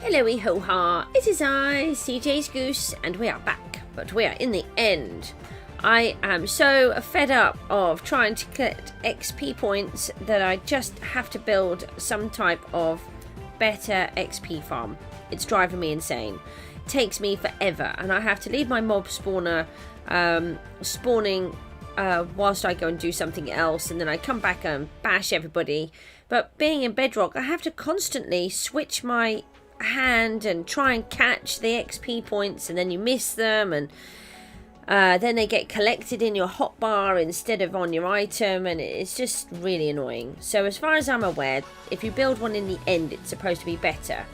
Hello ho-ha, it is I, CJSGOOSE, and we are back, but we are in the end. I am so fed up of trying to get XP points that I just have to build some type of better XP farm. It's driving me insane. It takes me forever, and I have to leave my mob spawner spawning whilst I go and do something else, and then I come back and bash everybody. But being in Bedrock, I have to constantly switch my hand and try and catch the XP points, and then you miss them, and then they get collected in your hotbar instead of on your item, and it's just really annoying. So as far as I'm aware, if you build one in the end, it's supposed to be better,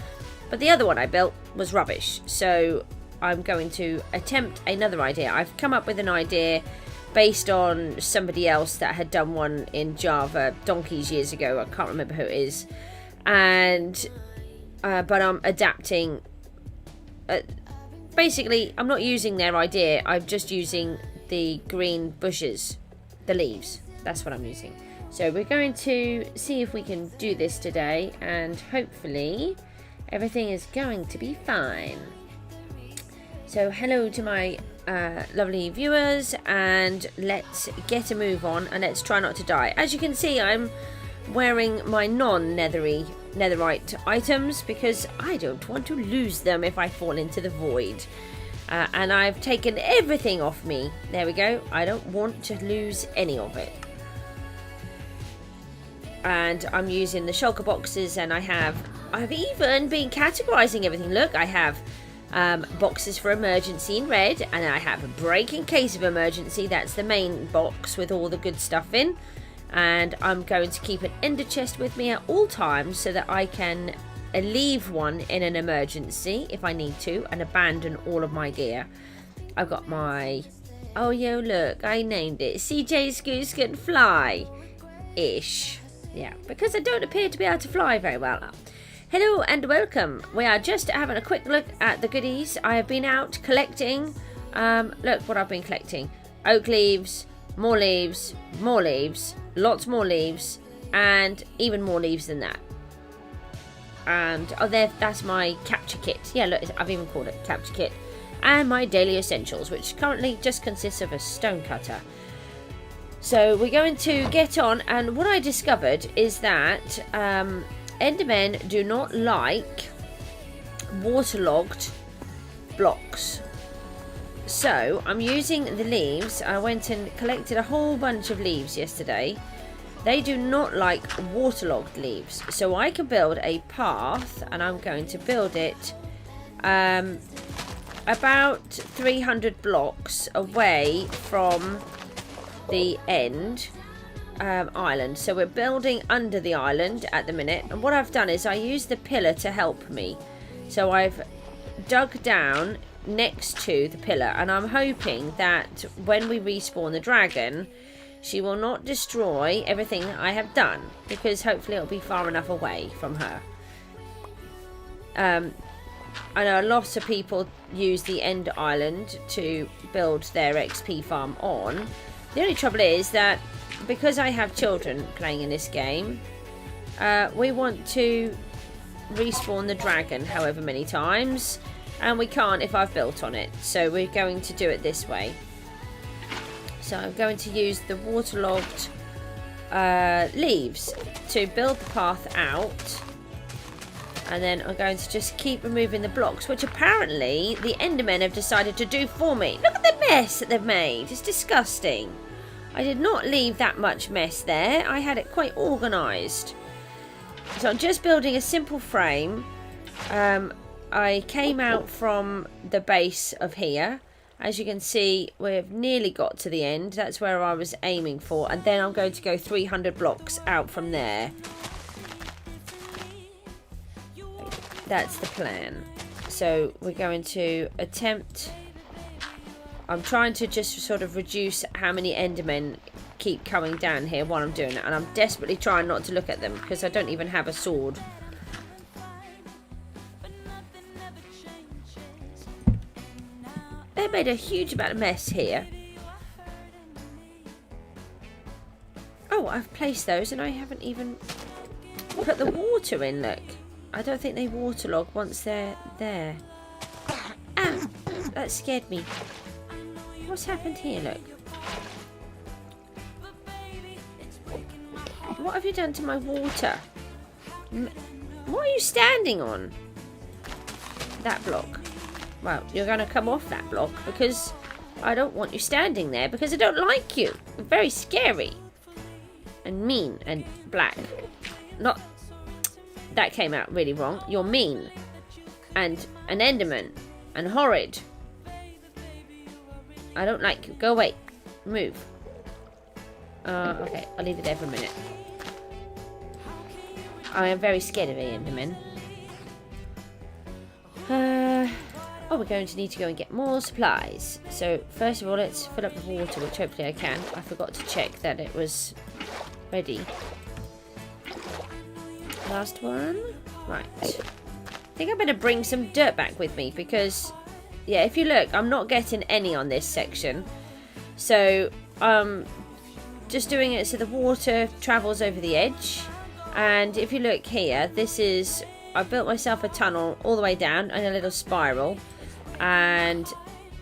but the other one I built was rubbish, so I'm going to attempt another idea. I've come up with an idea based on somebody else that had done one in Java donkeys years ago. I can't remember who it is, and but I'm adapting. Basically, I'm not using their idea. I'm just using the green bushes, the leaves. That's what I'm using. So we're going to see if we can do this today, and hopefully everything is going to be fine. So hello to my lovely viewers, and let's get a move on, and let's try not to die. As you can see, I'm wearing my non-netherite items because I don't want to lose them if I fall into the void, and I've taken everything off me. There we go. I don't want to lose any of it, and I'm using the shulker boxes, and I've even been categorizing everything. Look, I have boxes for emergency in red, and I have a break in case of emergency. That's the main box with all the good stuff in. And I'm going to keep an ender chest with me at all times so that I can leave one in an emergency if I need to, and abandon all of my gear. I've got my, oh yo, look, I named it CJSGOOSE Can Fly ish. Yeah, because I don't appear to be able to fly very well. Hello and welcome. We are just having a quick look at the goodies. I have been out collecting. Look what I've been collecting: oak leaves, more leaves, more leaves, lots more leaves, and even more leaves than that. And oh, that's my capture kit. Yeah, look, I've even called it capture kit. And my daily essentials, which currently just consists of a stone cutter. So we're going to get on, and what I discovered is that Endermen do not like waterlogged blocks. So I'm using the leaves. I went and collected a whole bunch of leaves yesterday. They do not like waterlogged leaves. So I can build a path, and I'm going to build it about 300 blocks away from the end island. So we're building under the island at the minute. And what I've done is I used the pillar to help me. So I've dug down next to the pillar, and I'm hoping that when we respawn the dragon, she will not destroy everything that I have done, because hopefully it'll be far enough away from her. I know a lot of people use the end island to build their XP farm on. The only trouble is that because I have children playing in this game, we want to respawn the dragon however many times, and we can't if I've built on it. So we're going to do it this way. So I'm going to use the waterlogged leaves to build the path out, and then I'm going to just keep removing the blocks, which apparently the Endermen have decided to do for me. Look at the mess that they've made. It's disgusting. I did not leave that much mess there. I had it quite organised. So I'm just building a simple frame. I came out from the base of here. As you can see, we've nearly got to the end. That's where I was aiming for. And then I'm going to go 300 blocks out from there. That's the plan. So we're going to attempt... I'm trying to just sort of reduce how many Endermen keep coming down here while I'm doing it. And I'm desperately trying not to look at them because I don't even have a sword. They made a huge amount of mess here. Oh, I've placed those and I haven't even put the water in, look. I don't think they waterlog once they're there. Ah! That scared me. What's happened here, look? What have you done to my water? What are you standing on? That block. Well, you're going to come off that block because I don't want you standing there because I don't like you. You're very scary. And mean and black. Not... That came out really wrong. You're mean. And an Enderman. And horrid. I don't like you. Go away. Move. Okay, I'll leave it there for a minute. I am very scared of Endermen. Oh, we're going to need to go and get more supplies. So, first of all, let's fill up the water, which hopefully I can. I forgot to check that it was ready. Last one. Right. I think I better bring some dirt back with me because, yeah, if you look, I'm not getting any on this section. So, just doing it so the water travels over the edge. And if you look here, this is... I built myself a tunnel all the way down and a little spiral. And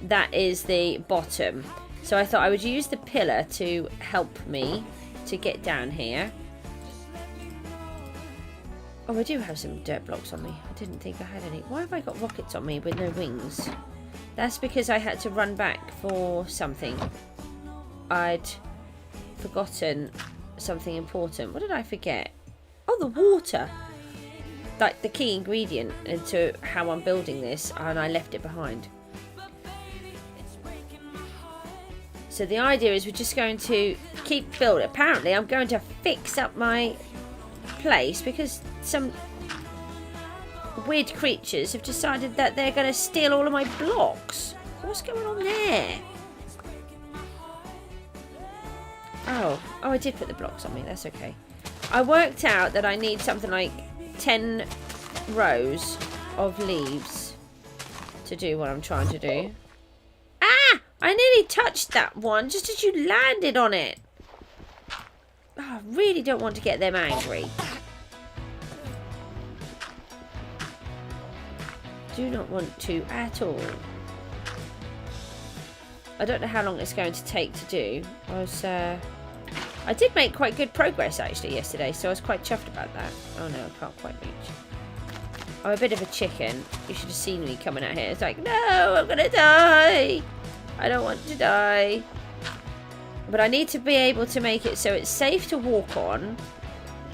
that is the bottom. So I thought I would use the pillar to help me to get down here. Oh, I do have some dirt blocks on me. I didn't think I had any. Why have I got rockets on me with no wings? That's because I had to run back for something. I'd forgotten something important. What did I forget? Oh, the water. Like the key ingredient into how I'm building this, and I left it behind. So the idea is we're just going to keep building. Apparently I'm going to fix up my place because some weird creatures have decided that they're going to steal all of my blocks. What's going on there? Oh, I did put the blocks on me. That's okay. I worked out that I need something like 10 rows of leaves to do what I'm trying to do. Ah! I nearly touched that one just as you landed on it. Oh, I really don't want to get them angry. Do not want to at all. I don't know how long it's going to take to do. I did make quite good progress actually yesterday, so I was quite chuffed about that. Oh no, I can't quite reach. I'm a bit of a chicken. You should have seen me coming out here. It's like, no, I'm gonna die. I don't want to die. But I need to be able to make it so it's safe to walk on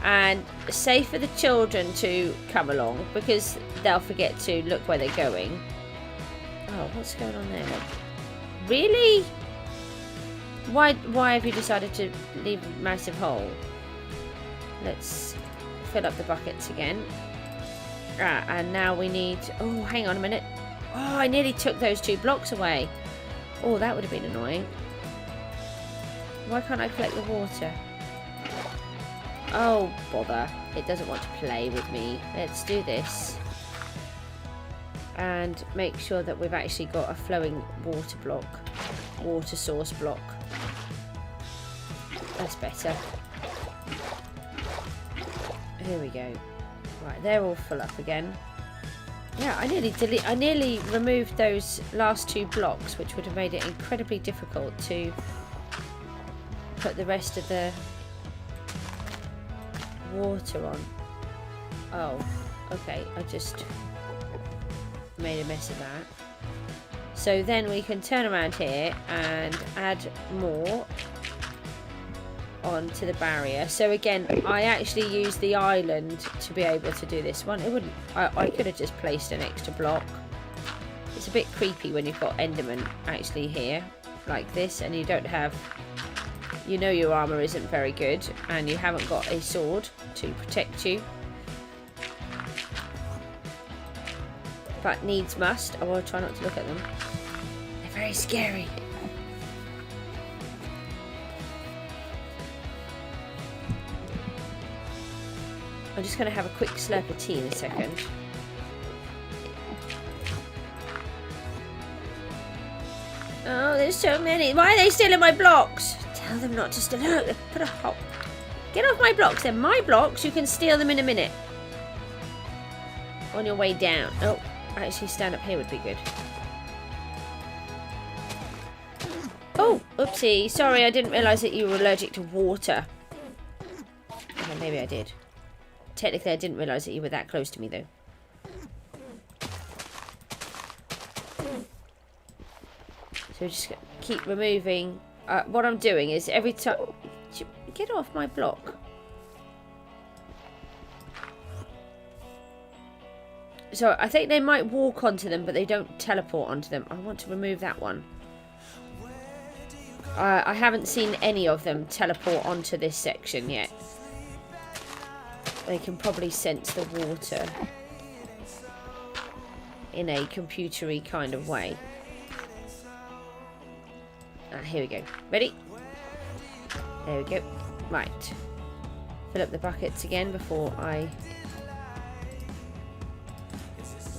and safe for the children to come along because they'll forget to look where they're going. Oh, what's going on there? Really? Why have you decided to leave a massive hole? Let's fill up the buckets again. Ah, and now we need... Oh, hang on a minute. Oh, I nearly took those 2 blocks away. Oh, that would have been annoying. Why can't I collect the water? Oh, bother. It doesn't want to play with me. Let's do this. And make sure that we've actually got a flowing water block. Water source block. That's better. Here we go. Right, they're all full up again. Yeah, I nearly removed those last 2 blocks, which would have made it incredibly difficult to put the rest of the water on. Oh, okay. I just made a mess of that. So then we can turn around here and add more onto the barrier. So again, I actually used the island to be able to do this one. It wouldn't... I could have just placed an extra block. It's a bit creepy when you've got Enderman actually here like this and you don't have... You know your armour isn't very good and you haven't got a sword to protect you. But needs must. I will try not to look at them. They're very scary. I'm just going to have a quick slurp of tea in a second. Oh, there's so many. Why are they stealing my blocks? Tell them not to steal. Look, put a hole. Get off my blocks. They're my blocks. You can steal them in a minute. On your way down. Oh, actually stand up here would be good. Oh, oopsie. Sorry, I didn't realise that you were allergic to water. Okay, maybe I did. Technically, I didn't realise that you were that close to me, though. So just keep removing. What I'm doing is every time... Get off my block. So I think they might walk onto them, but they don't teleport onto them. I want to remove that one. I haven't seen any of them teleport onto this section yet. They can probably sense the water in a computery kind of way. Here we go. Ready? There we go. Right. Fill up the buckets again before I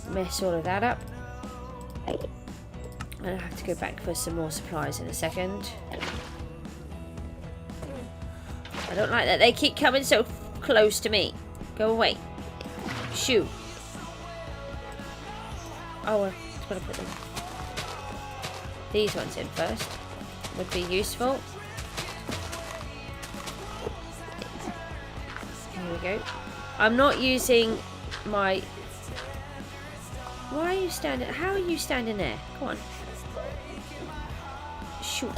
mess all of that up. And I have to go back for some more supplies in a second. I don't like that they keep coming so close to me. Go away. Shoo. Oh, I've got to put them. These ones in first. Would be useful. Here we go. I'm not using my... Why are you standing... How are you standing there? Come on. Shoot.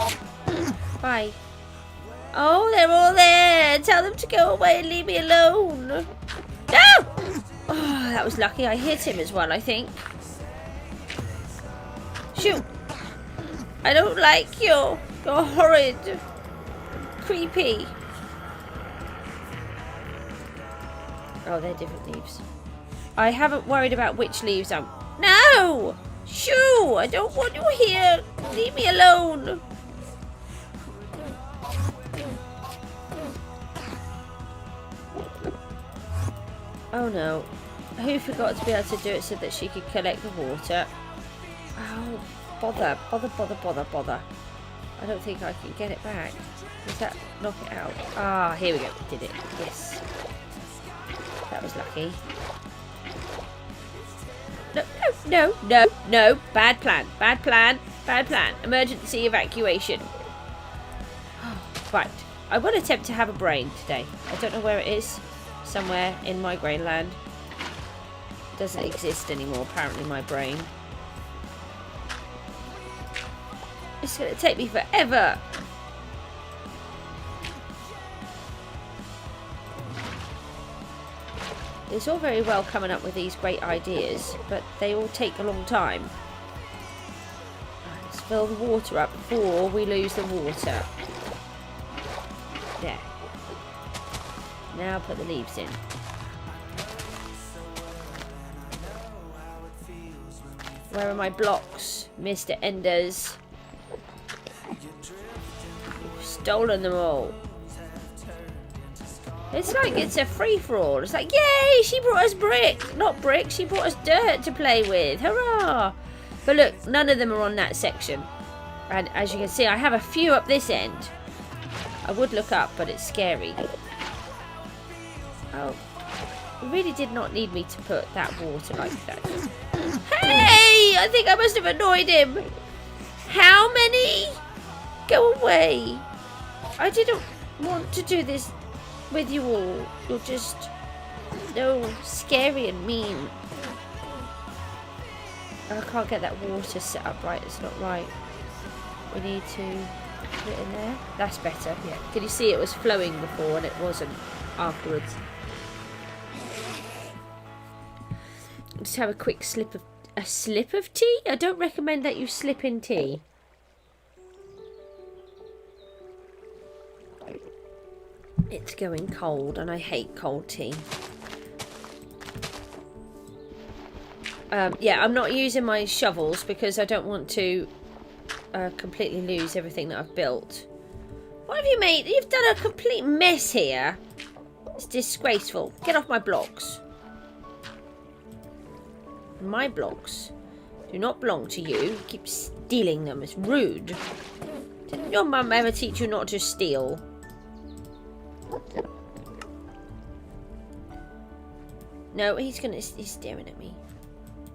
Bye. Oh, they're all there. Tell them to go away and leave me alone. No! Oh, that was lucky. I hit him as well, I think. Shoot. I don't like you. You're horrid. Creepy. Oh, they're different leaves. I haven't worried about which leaves I'm... No! Shoo! I don't want you here. Leave me alone. Oh no. Who forgot to be able to do it so that she could collect the water? Oh, bother. Bother. I don't think I can get it back. Does that knock it out? Ah, here we go. Did it. Yes. That was lucky. No. Bad plan. Emergency evacuation. Right. I will attempt to have a brain today. I don't know where it is. Somewhere in my Grainland. It doesn't exist anymore, apparently, my brain. It's going to take me forever. It's all very well coming up with these great ideas, but they all take a long time. Let's fill the water up before we lose the water. There. Now put the leaves in. Where are my blocks, Mr. Enders? You've stolen them all. It's like it's a free-for-all. It's like, yay, she brought us brick. Not brick, she brought us dirt to play with. Hurrah! But look, none of them are on that section. And as you can see, I have a few up this end. I would look up, but it's scary. Oh. You really did not need me to put that water like that. Hey! I think I must have annoyed him. How many? Go away. I didn't want to do this with you all. You're just so scary and mean. I can't get that water set up right. It's not right. We need to put it in there. That's better. Yeah. Did you see it was flowing before and it wasn't afterwards? Just have a quick slip of tea. I don't recommend that you slip in tea. It's going cold and I hate cold tea. Yeah, I'm not using my shovels because I don't want to completely lose everything that I've built. What have you made? You've done a complete mess here. It's disgraceful. Get off my blocks. My blocks do not belong to you. You keep stealing them. It's rude. Didn't your mum ever teach you not to steal? No, he's staring at me.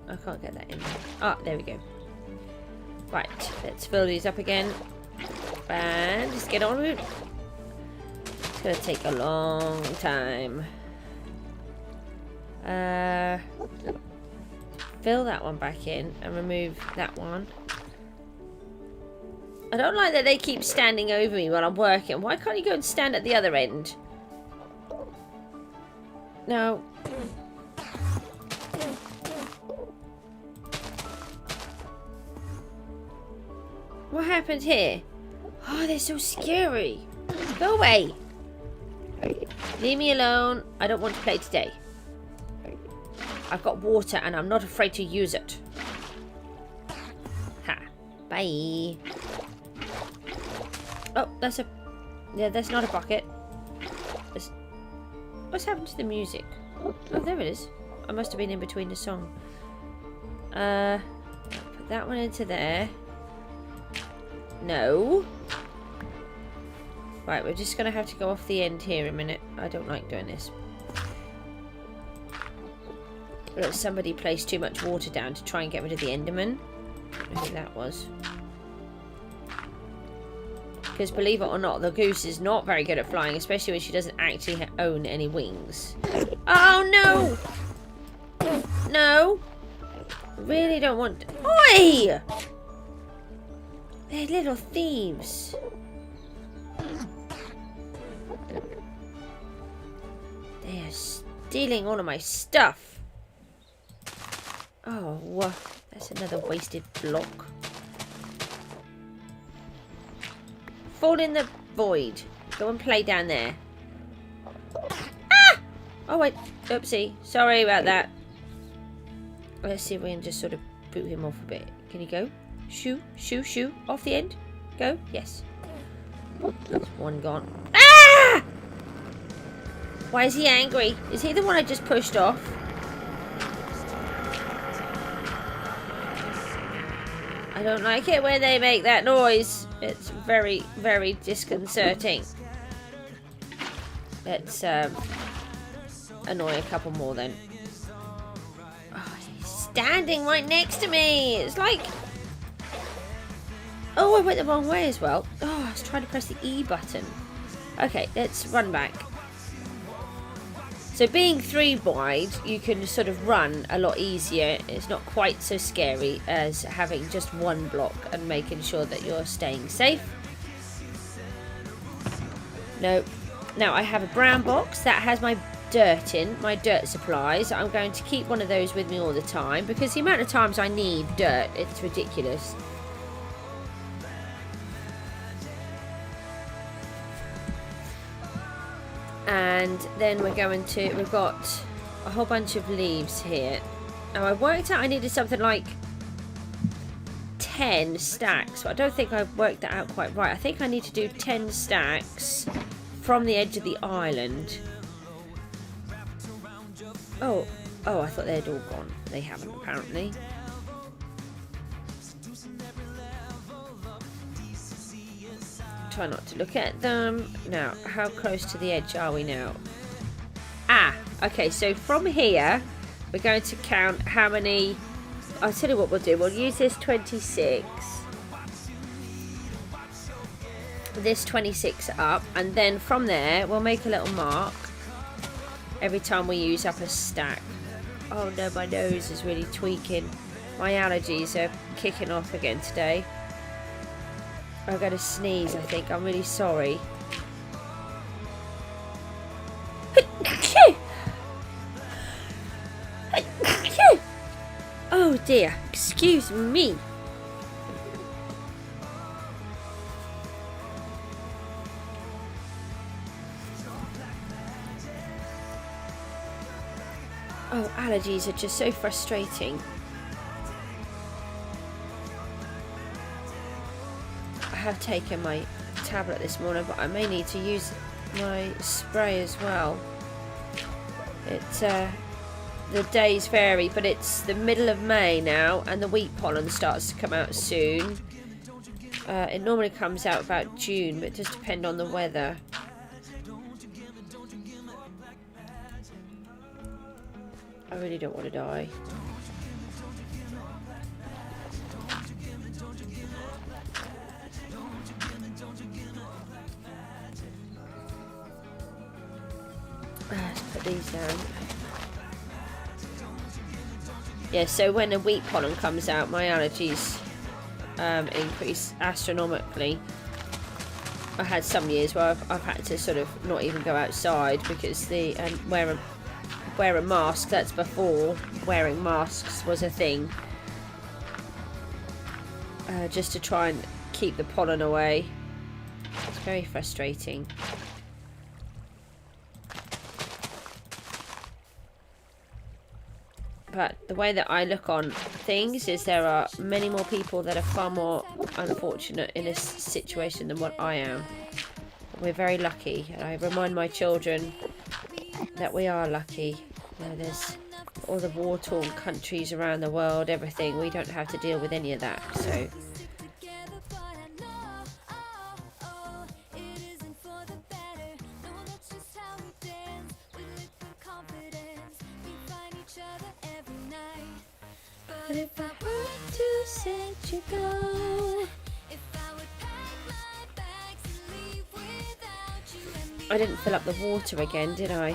I can't get that in. Ah, there we go. Right, let's fill these up again. And just get on with it. It's gonna take a long time. Fill that one back in and remove that one. I don't like that they keep standing over me while I'm working. Why can't you go and stand at the other end? No. What happened here? Oh, they're so scary. Go away. Leave me alone. I don't want to play today. I've got water and I'm not afraid to use it. Ha. Bye. Oh, that's a... Yeah, that's not a bucket. What's happened to the music? Oh, there it is. I must have been in between the song. I'll put that one into there. No. Right, we're just going to have to go off the end here a minute. I don't like doing this. Look, somebody placed too much water down to try and get rid of the Enderman. I don't know who that was. Because believe it or not, the goose is not very good at flying, especially when she doesn't actually own any wings. Oh, no! No! I really don't want... Oi! They're little thieves. They are stealing all of my stuff. Oh, that's another wasted block. Fall in the void. Go and play down there. Ah! Oh, wait. Oopsie. Sorry about that. Let's see if we can just sort of boot him off a bit. Can he go? Shoo, shoo, shoo. Off the end. Go. Yes. That's one gone. Ah! Why is he angry? Is he the one I just pushed off? I don't like it when they make that noise. It's very, very disconcerting. Let's annoy a couple more then. Oh, he's standing right next to me. It's like... Oh, I went the wrong way as well. Oh, I was trying to press the E button. Okay, let's run back. So being 3 wide, you can sort of run a lot easier. It's not quite so scary as having just 1 block and making sure that you're staying safe. No. Now I have a brown box that has my dirt in, my dirt supplies. I'm going to keep one of those with me all the time because the amount of times I need dirt, it's ridiculous. And then we're going to, we've got a whole bunch of leaves here. Now I worked out I needed something like 10 stacks, but I don't think I've worked that out quite right. I think I need to do 10 stacks from the edge of the island. Oh, I thought they'd all gone. They haven't, apparently. Try not to look at them. Now, how close to the edge are we now? Ah, okay, so from here, we're going to count how many... I'll tell you what we'll do. We'll use this 26. This 26 up, and then from there, we'll make a little mark every time we use up a stack. Oh no, my nose is really tweaking. My allergies are kicking off again today. I'm going to sneeze, I think. I'm really sorry. Oh dear, excuse me. Oh, allergies are just so frustrating. I have taken my tablet this morning, but I may need to use my spray as well. It's the days vary, but it's the middle of May now, and the wheat pollen starts to come out soon. It normally comes out about June, but it does depend on the weather. really don't want to die. Let's put these down. Yeah, so when the wheat pollen comes out, my allergies increase astronomically. I had some years where I've had to sort of not even go outside because wear a mask. That's before wearing masks was a thing, just to try and keep the pollen away. It's very frustrating. But the way that I look on things is there are many more people that are far more unfortunate in this situation than what I am. We're very lucky, and I remind my children that we are lucky. You know, there's all the war-torn countries around the world, everything. We don't have to deal with any of that, so... But if I were to set you go, I didn't fill up the water again, did I?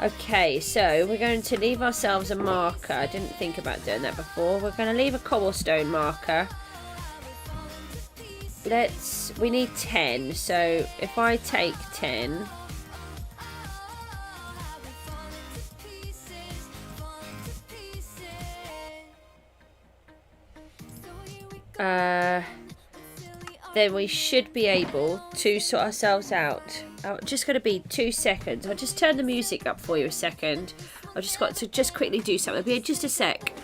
Okay, so we're going to leave ourselves a marker. I didn't think about doing that before. We're going to leave a cobblestone marker. We need 10, so if I take 10... then we should be able to sort ourselves out. Just going to be 2 seconds. I'll just turn the music up for you a second. I've just got to just quickly do something. It'll be just a sec.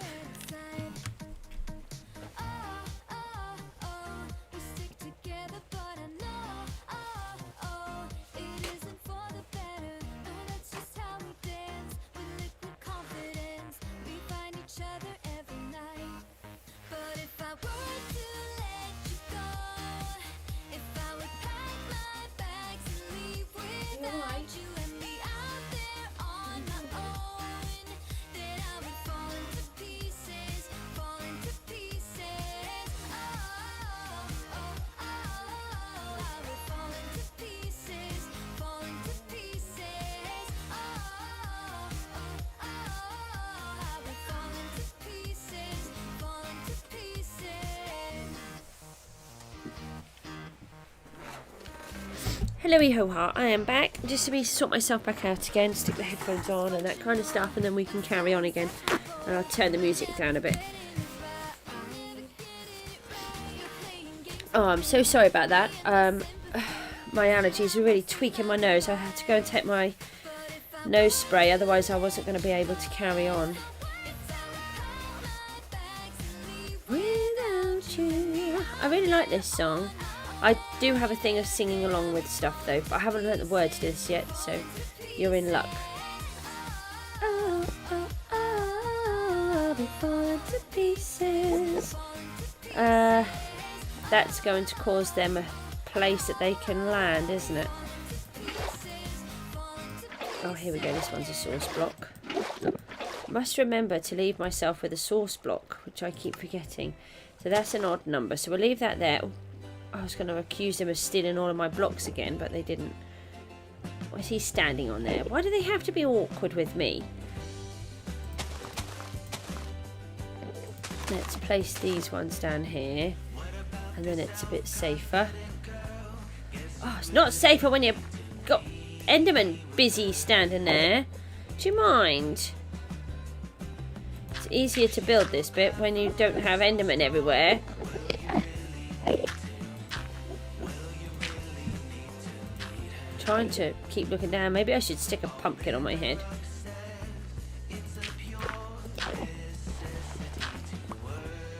Hello ho-ha, I am back, just to sort myself back out again, stick the headphones on and that kind of stuff, and then we can carry on again. And I'll turn the music down a bit. Oh, I'm so sorry about that. My allergies are really tweaking my nose. I had to go and take my nose spray, otherwise I wasn't going to be able to carry on. Without you. I really like this song. I do have a thing of singing along with stuff though, but I haven't learnt the words to this yet, so you're in luck. Oh, oh, oh, I'll be falling to pieces. That's going to cause them a place that they can land, isn't it? Oh, here we go, this one's a source block. Must remember to leave myself with a source block, which I keep forgetting. So that's an odd number, so we'll leave that there. I was going to accuse them of stealing all of my blocks again, but they didn't. Why is he standing on there? Why do they have to be awkward with me? Let's place these ones down here, and then it's a bit safer. Oh, it's not safer when you've got Enderman busy standing there. Do you mind? It's easier to build this bit when you don't have Enderman everywhere. Trying to keep looking down. Maybe I should stick a pumpkin on my head.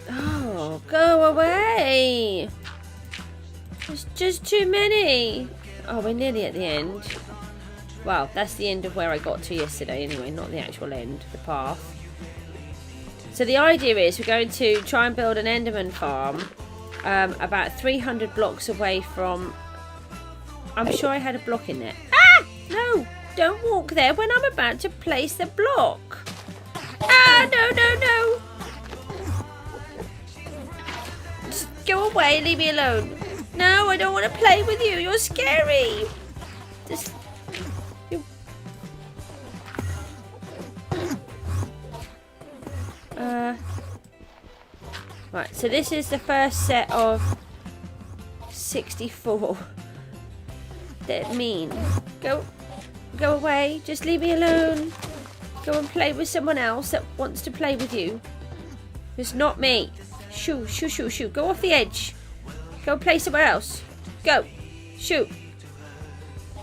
Oh, go away! There's just too many. Oh, we're nearly at the end. Well, that's the end of where I got to yesterday anyway, not the actual end, the path. So the idea is we're going to try and build an Enderman farm about 300 blocks away from... I'm sure I had a block in there. Ah! No! Don't walk there when I'm about to place the block. Ah, no, no, no. Just go away, leave me alone. No, I don't want to play with you. You're scary. Just... Right, so this is the first set of 64. That mean. Go away. Just leave me alone. Go and play with someone else that wants to play with you. It's not me. Shoo, shoo, shoo, shoo. Go off the edge. Go and play somewhere else. Go. Shoot.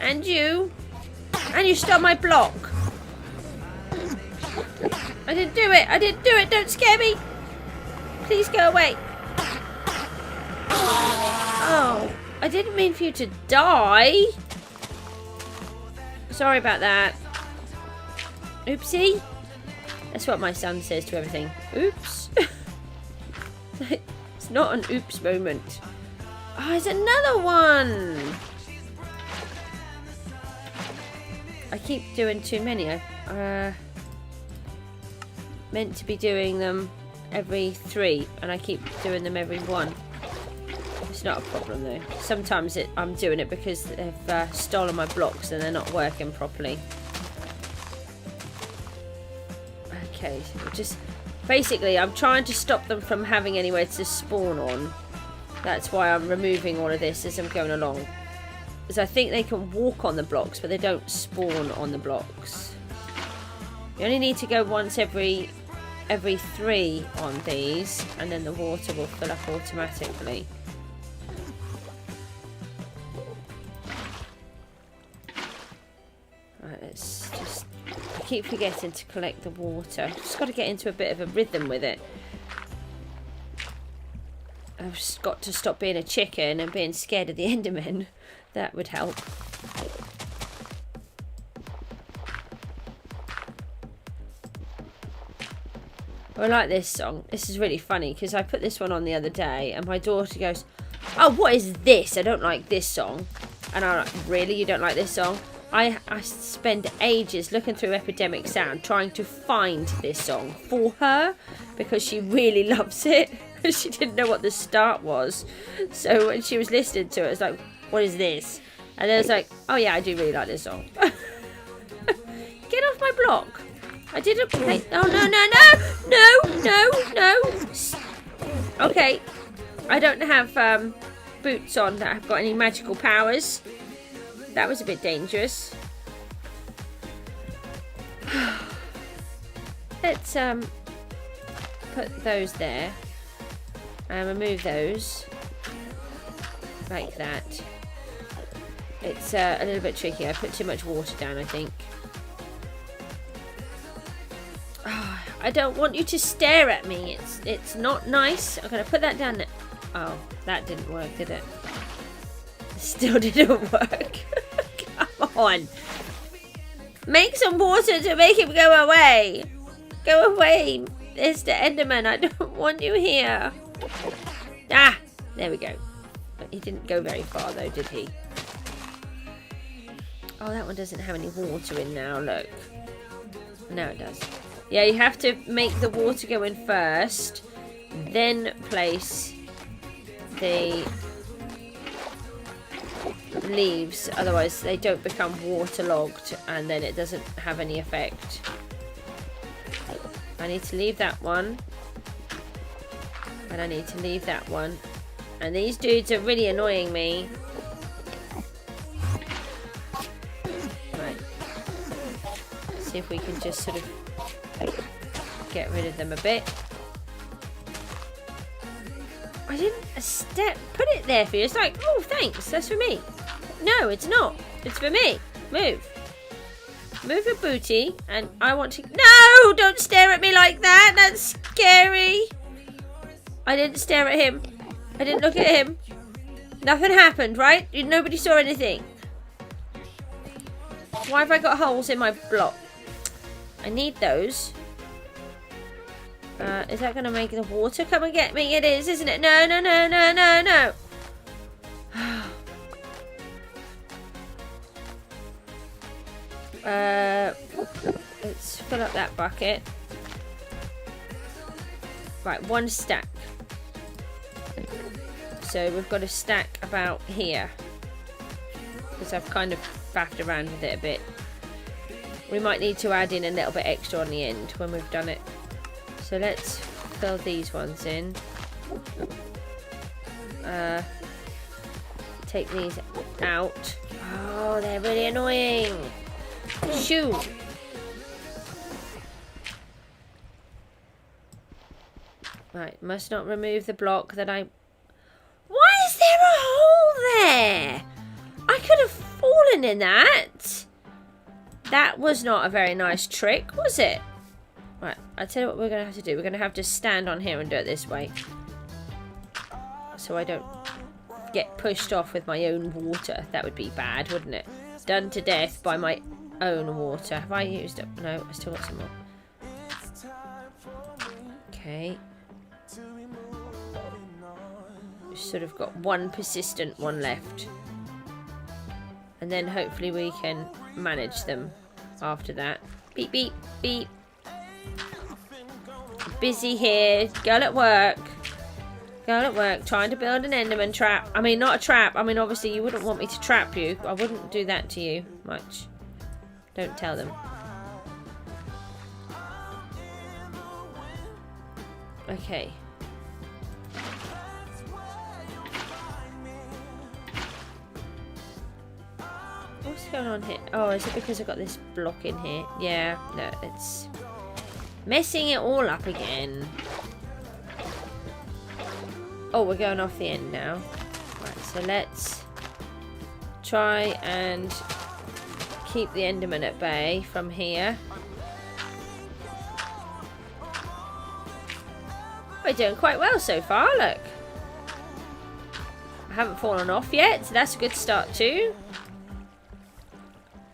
And you. And you stole my block. I didn't do it. I didn't do it. Don't scare me. Please go away. Oh, I didn't mean for you to die. Sorry about that. Oopsie. That's what my son says to everything. Oops. It's not an oops moment. Oh, there's another one. I keep doing too many. I meant to be doing them every 3 and I keep doing them every 1. It's not a problem though. Sometimes I'm doing it because they've stolen my blocks and they're not working properly. Okay, so just basically I'm trying to stop them from having anywhere to spawn on. That's why I'm removing all of this as I'm going along. Because I think they can walk on the blocks but they don't spawn on the blocks. You only need to go once every 3 on these and then the water will fill up automatically. Right, let's just... I keep forgetting to collect the water. Just got to get into a bit of a rhythm with it. I've just got to stop being a chicken and being scared of the Endermen. That would help. I like this song. This is really funny because I put this one on the other day and my daughter goes, "Oh, what is this? I don't like this song." And I'm like, "Really? You don't like this song?" I spend ages looking through Epidemic Sound trying to find this song for her because she really loves it. She didn't know what the start was. So when she was listening to it, it's like, "What is this?" And then it's like, "Oh yeah, I do really like this song." Get off my block. I didn't play. Oh, no, no, no. No, no, no. Okay. I don't have boots on that have got any magical powers. That was a bit dangerous. Let's put those there. And remove those. Like that. It's a little bit tricky. I put too much water down, I think. I don't want you to stare at me. It's not nice. I'm going to put that down there. Oh, that didn't work, did it? Still didn't work. Come on. Make some water to make him go away. Go away, Mr. Enderman. I don't want you here. Ah, there we go. He didn't go very far though, did he? Oh, that one doesn't have any water in now, look. Now it does. Yeah, you have to make the water go in first, then place the leaves, otherwise they don't become waterlogged and then it doesn't have any effect. I need to leave that one, and I need to leave that one, and these dudes are really annoying me. Right, see if we can just sort of get rid of them a bit. I didn't put it there for you. It's like, oh, thanks, that's for me. No, it's not. It's for me. Move. Move your booty, and I want to... No! Don't stare at me like that. That's scary. I didn't stare at him. I didn't look at him. Nothing happened, right? Nobody saw anything. Why have I got holes in my block? I need those. Is that going to make the water come and get me? It is, isn't it? No, no, no, no, no, no. Let's fill up that bucket. Right, 1 stack. So we've got a stack about here. Because I've kind of faffed around with it a bit. We might need to add in a little bit extra on the end when we've done it. So let's fill these ones in. Take these out. Oh, they're really annoying. Shoo. Right, must not remove the block that I... Why is there a hole there? I could have fallen in that. That was not a very nice trick, was it? Right, I'll tell you what we're going to have to do. We're going to have to stand on here and do it this way. So I don't get pushed off with my own water. That would be bad, wouldn't it? Done to death by my own water. Have I used it? No, I still got some more. Okay. We've sort of got one persistent one left. And then hopefully we can manage them after that. Beep, beep, beep. Busy here. Girl at work. Girl at work trying to build an Enderman trap. I mean, not a trap. I mean, obviously you wouldn't want me to trap you. I wouldn't do that to you much. Don't tell them. Okay. What's going on here? Oh, is it because I've got this block in here? Yeah, no, it's messing it all up again. Oh, we're going off the end now. Right, so let's try and keep the Enderman at bay from here. We're doing quite well so far, look. I haven't fallen off yet, so that's a good start too.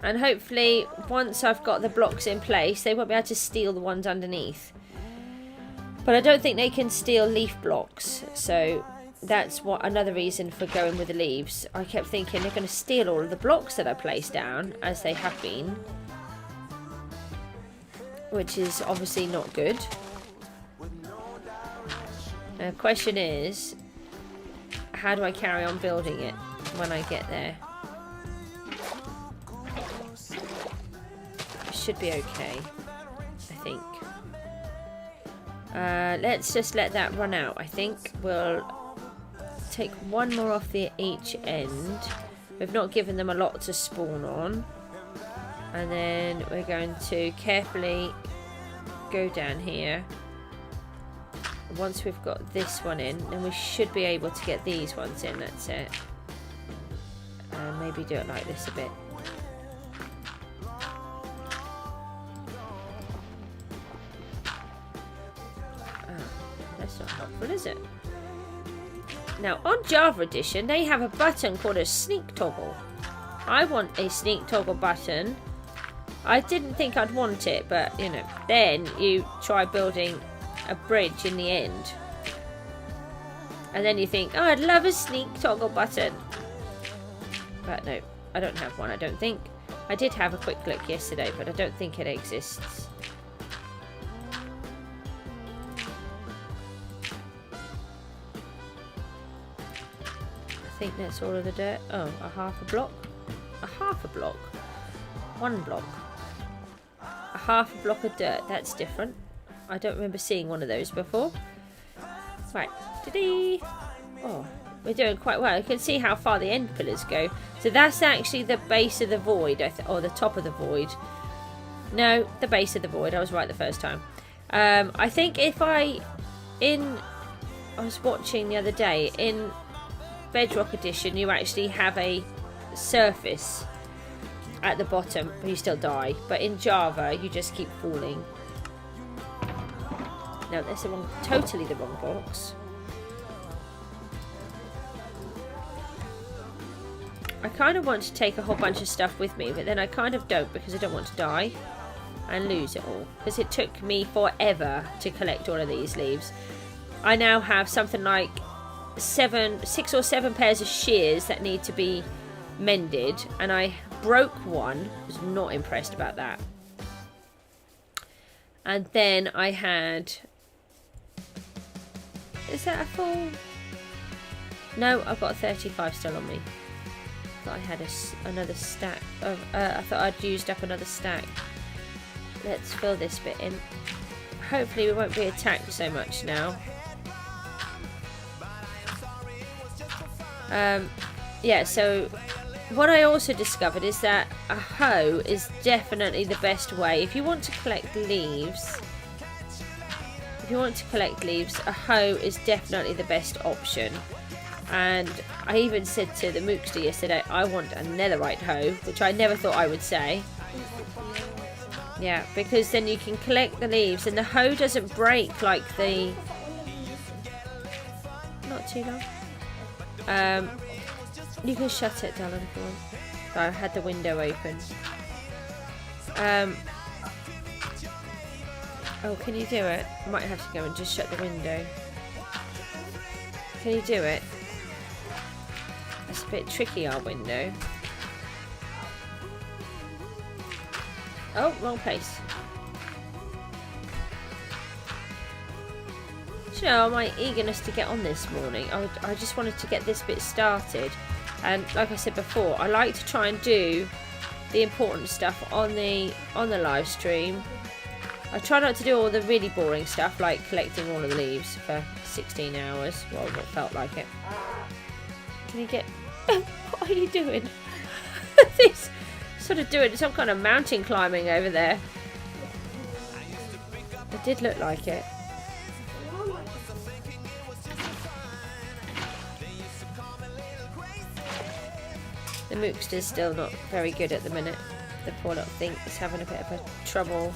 And hopefully, once I've got the blocks in place, they won't be able to steal the ones underneath. But I don't think they can steal leaf blocks, so that's what another reason for going with the leaves. I kept thinking they're going to steal all of the blocks that I placed down, as they have been. Which is obviously not good. The question is, how do I carry on building it when I get there? It should be okay, I think. Let's just let that run out. I think we'll take one more off each end. We've not given them a lot to spawn on. And then we're going to carefully go down here. Once we've got this one in, then we should be able to get these ones in. That's it. And maybe do it like this a bit. That's not helpful, is it? Now, on Java Edition, they have a button called a sneak toggle. I want a sneak toggle button. I didn't think I'd want it, but, you know, then you try building a bridge in the end. And then you think, oh, I'd love a sneak toggle button. But no, I don't have one, I don't think. I did have a quick look yesterday, but I don't think it exists. I think that's all of the dirt. Oh, a half a block? A half a block? One block. A half a block of dirt, that's different. I don't remember seeing one of those before. Right. Oh, we're doing quite well. You can see how far the end pillars go. So that's actually the base of the void, or the top of the void. No, the base of the void. I was right the first time. I think if I was watching the other day, in Bedrock Edition, you actually have a surface at the bottom, but you still die. But in Java, you just keep falling. No, that's totally the wrong box. I kind of want to take a whole bunch of stuff with me, but then I kind of don't, because I don't want to die and lose it all. Because it took me forever to collect all of these leaves. I now have something like 6 or 7 pairs of shears that need to be mended, and I broke one. I was not impressed about that. And then I had... Is that a full... No, I've got a 35 still on me. I thought I had another stack of... I thought I'd used up another stack. Let's fill this bit in. Hopefully we won't be attacked so much now. Yeah, so what I also discovered is that a hoe is definitely the best way. If you want to collect leaves, a hoe is definitely the best option. And I even said to the Moocster yesterday, I want a netherite hoe, which I never thought I would say. Yeah, because then you can collect the leaves and the hoe doesn't break like the... Not too long. You can shut it, darling, if you want. I had the window open. Oh, can you do it? I might have to go and just shut the window. Can you do it? It's a bit tricky, our window. Oh, wrong place. Do you know, my eagerness to get on this morning, I just wanted to get this bit started. And like I said before, I like to try and do the important stuff on the live stream. I try not to do all the really boring stuff, like collecting all of the leaves for 16 hours. Well, what felt like it. Can you get... What are you doing? This sort of doing some kind of mountain climbing over there. It did look like it. The Moocster's still not very good at the minute. The poor little thing is having a bit of a trouble.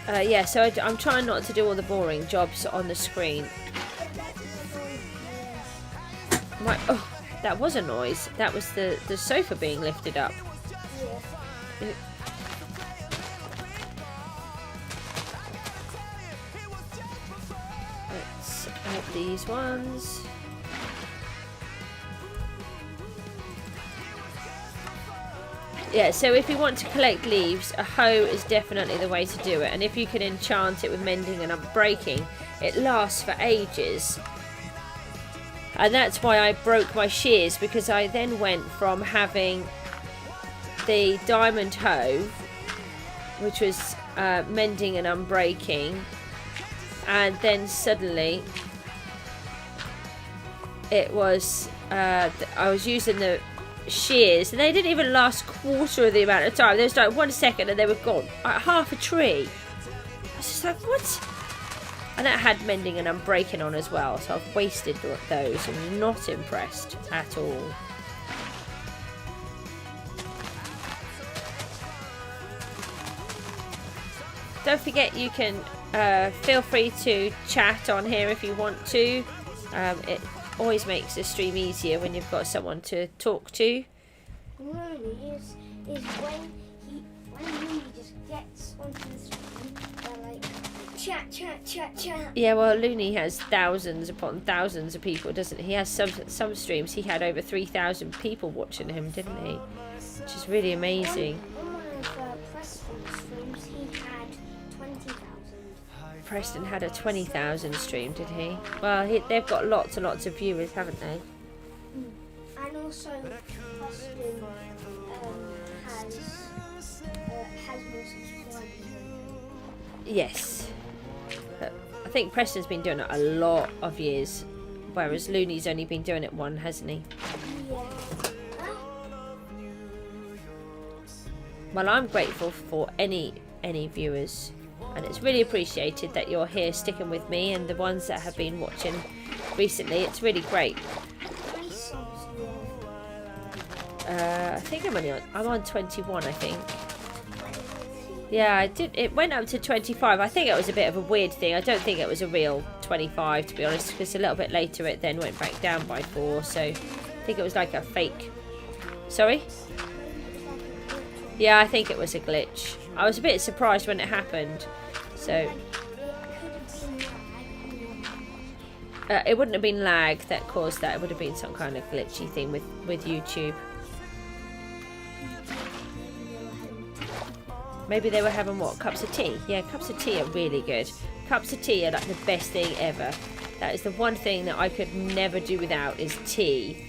Yeah, so I'm trying not to do all the boring jobs on the screen. Oh, that was a noise. That was the sofa being lifted up. Let's add these ones. Yeah, so if you want to collect leaves, a hoe is definitely the way to do it. And if you can enchant it with mending and unbreaking, it lasts for ages. And that's why I broke my shears, because I then went from having the diamond hoe, which was mending and unbreaking, and then suddenly it was I was using the shears, and they didn't even last a quarter of the amount of time. They was like 1 second and they were gone, like half a tree. I was just like, what? And that had mending and unbreaking on as well, so I've wasted those. I'm not impressed at all. Don't forget, you can feel free to chat on here if you want to. It always makes the stream easier when you've got someone to talk to. Really is when Looney just gets onto the screen, they're like chat. Yeah, well, Looney has thousands upon thousands of people, doesn't he? He has some streams. He had over 3,000 people watching him, didn't he? Which is really amazing. On one of Preston's streams, he had 20,000. Preston had a 20,000 stream, did he? Well, they've got lots and lots of viewers, haven't they? And also, Preston has more subscribers. Yes. But I think Preston's been doing it a lot of years, whereas Looney's only been doing it one, hasn't he? Yeah. Well, I'm grateful for any viewers, and it's really appreciated that you're here sticking with me, and the ones that have been watching recently. It's really great. I think I'm on 21, I think. Yeah, I did. It went up to 25. I think it was a bit of a weird thing. I don't think it was a real 25, to be honest, because a little bit later it then went back down by 4. So I think it was like a fake. Sorry? Yeah, I think it was a glitch. I was a bit surprised when it happened. So it wouldn't have been lag that caused that. It would have been some kind of glitchy thing with YouTube. Maybe they were having what? Cups of tea? Yeah, cups of tea are really good. Cups of tea are like the best thing ever. That is the one thing that I could never do without is tea.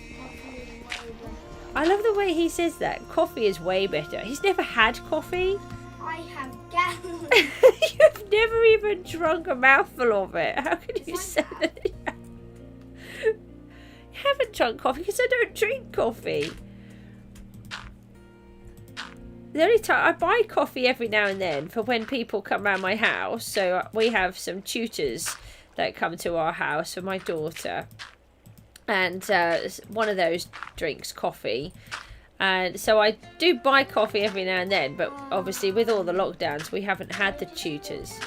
I love the way he says that. Coffee is way better. He's never had coffee. I have gallons. You've never even drunk a mouthful of it. How can you say that? You haven't drunk coffee because I don't drink coffee. The only time I buy coffee every now and then for when people come around my house. So we have some tutors that come to our house for my daughter. And one of those drinks coffee. And so I do buy coffee every now and then. But obviously with all the lockdowns, we haven't had the tutors.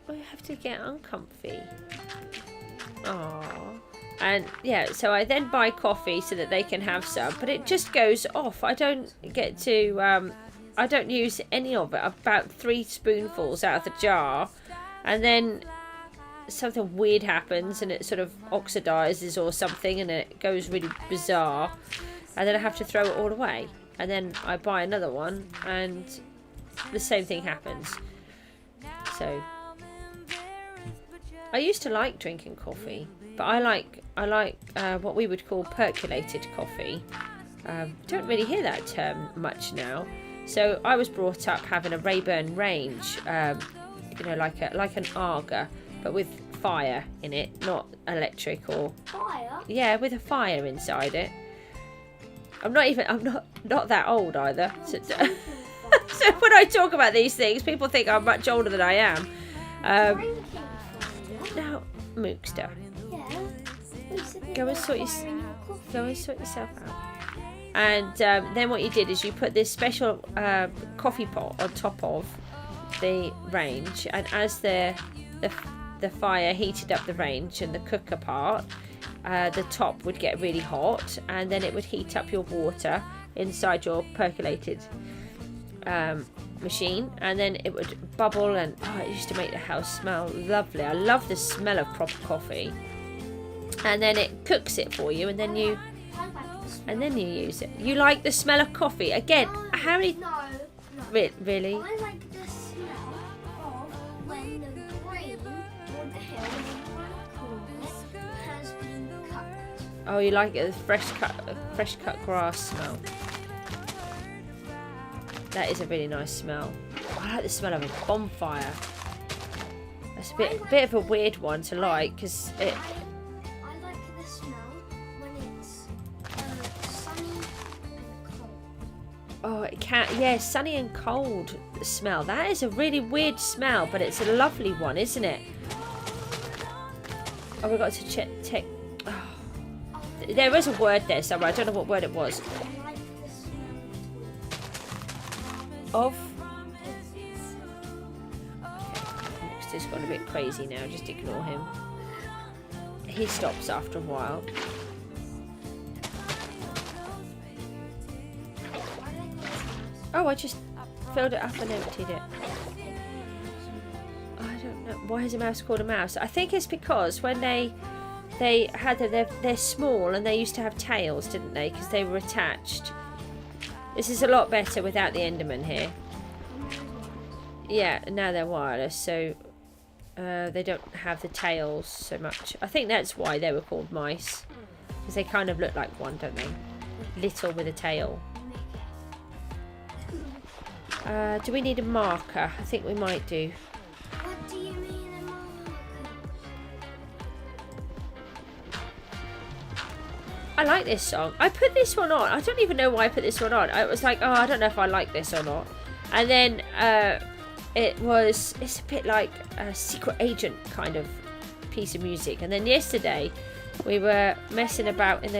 I have to get uncomfy. Aww. And yeah, so I then buy coffee so that they can have some, but it just goes off. I don't get to, I don't use any of it. About 3 spoonfuls out of the jar, and then something weird happens and it sort of oxidizes or something, and it goes really bizarre, and then I have to throw it all away. And then I buy another one, and the same thing happens. So I used to like drinking coffee, but I like what we would call percolated coffee. Don't really hear that term much now. So I was brought up having a Rayburn range, you know, like an Arga, but with fire in it, not electric or Fire? Yeah, with a fire inside it. I'm not that old either. So, so when I talk about these things, people think I'm much older than I am. Now, Moocster. Yeah. Go and sort yourself out. And then what you did is you put this special coffee pot on top of the range, and as the fire heated up the range and the cooker part, the top would get really hot, and then it would heat up your water inside your percolated machine, and then it would bubble, and it used to make the house smell lovely. I love the smell of proper coffee. And then it cooks it for you, and then you use it. You like the smell of coffee again? How many? No. Really? I like the smell of when the green or the hill has been cut. Oh, you like it, the fresh cut grass smell. That is a really nice smell. I like the smell of a bonfire. That's a bit of a weird one to like, because it. I like the smell when it's sunny and cold. Oh, it can. Yeah, sunny and cold smell. That is a really weird smell, but it's a lovely one, isn't it? Oh, we got to check. Oh. There was a word there somewhere. I don't know what word it was. I like the smell Of. Moocster's gone a bit crazy now. Just ignore him. He stops after a while. Oh, I just filled it up and emptied it. I don't know. Why is a mouse called a mouse? I think it's because when they're small, and they used to have tails, didn't they? Because they were attached. This is a lot better without the Enderman here. Yeah, now they're wireless, so they don't have the tails so much. I think that's why they were called mice. Because they kind of look like one, don't they? Little with a tail. Do we need a marker? I think we might do. What do you mean a marker? I like this song. I put this one on. I don't even know why I put this one on. I was like, oh, I don't know if I like this or not. And then it's a bit like a secret agent kind of piece of music. And then yesterday we were messing about in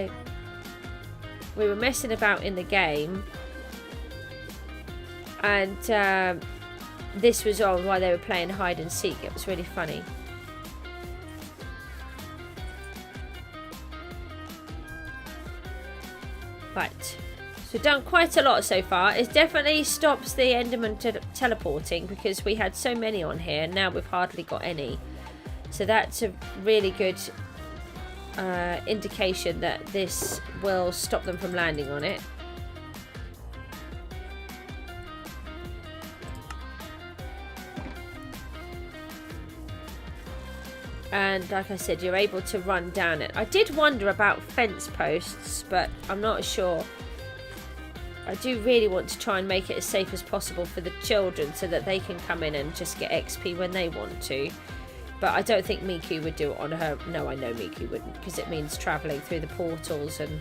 the game, and this was on while they were playing hide and seek. It was really funny. Right, so we've done quite a lot so far. It definitely stops the Enderman teleporting because we had so many on here and now we've hardly got any. So that's a really good indication that this will stop them from landing on it. And like I said, you're able to run down it. I did wonder about fence posts, but I'm not sure. I do really want to try and make it as safe as possible for the children so that they can come in and just get XP when they want to. But I don't think Miku would do it on her. No, I know Miku wouldn't, because it means travelling through the portals and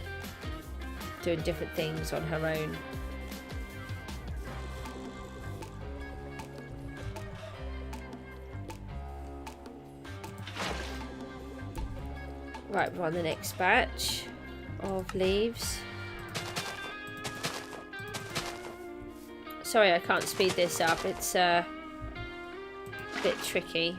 doing different things on her own. Right, we're on the next batch of leaves. Sorry, I can't speed this up. It's a bit tricky.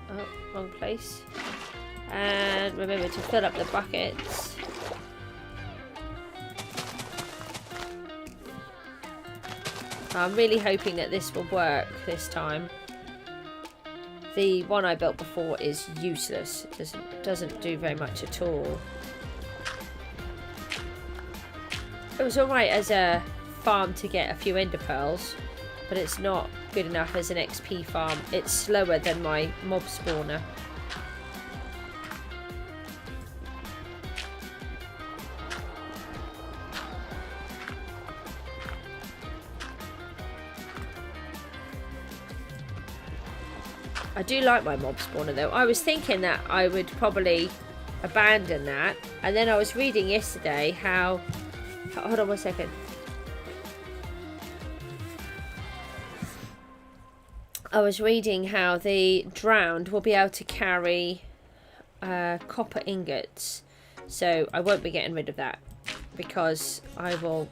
Oh, wrong place. And remember to fill up the buckets. I'm really hoping that this will work this time. The one I built before is useless. It doesn't do very much at all. It was alright as a farm to get a few ender pearls, but it's not good enough as an XP farm. It's slower than my mob spawner. I do like my mob spawner though. I was thinking that I would probably abandon that, and then I was reading yesterday how... Hold on one second. I was reading how the drowned will be able to carry copper ingots, so I won't be getting rid of that because I will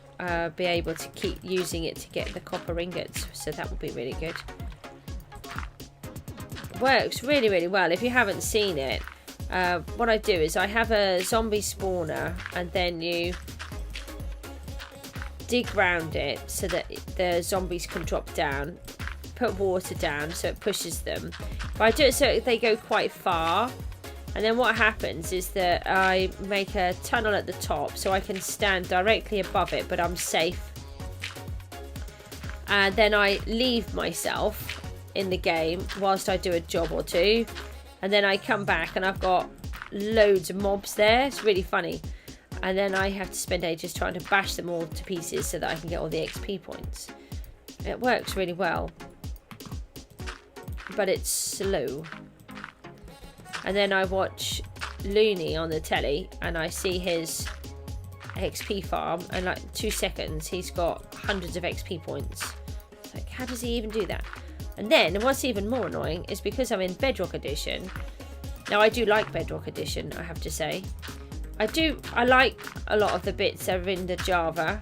be able to keep using it to get the copper ingots, so that will be really good. Works really, really well. If you haven't seen it, what I do is I have a zombie spawner, and then you dig round it so that the zombies can drop down, put water down so it pushes them, but I do it so they go quite far, and then what happens is that I make a tunnel at the top so I can stand directly above it, but I'm safe, and then I leave myself in the game whilst I do a job or two, and then I come back and I've got loads of mobs there. It's really funny, and then I have to spend ages trying to bash them all to pieces so that I can get all the XP points. It works really well, but it's slow. And then I watch Looney on the telly and I see his XP farm, and like 2 seconds he's got hundreds of XP points. It's like, how does he even do that? And then what's even more annoying is because I'm in Bedrock Edition. Now I do like Bedrock Edition, I have to say. I like a lot of the bits that are in the Java.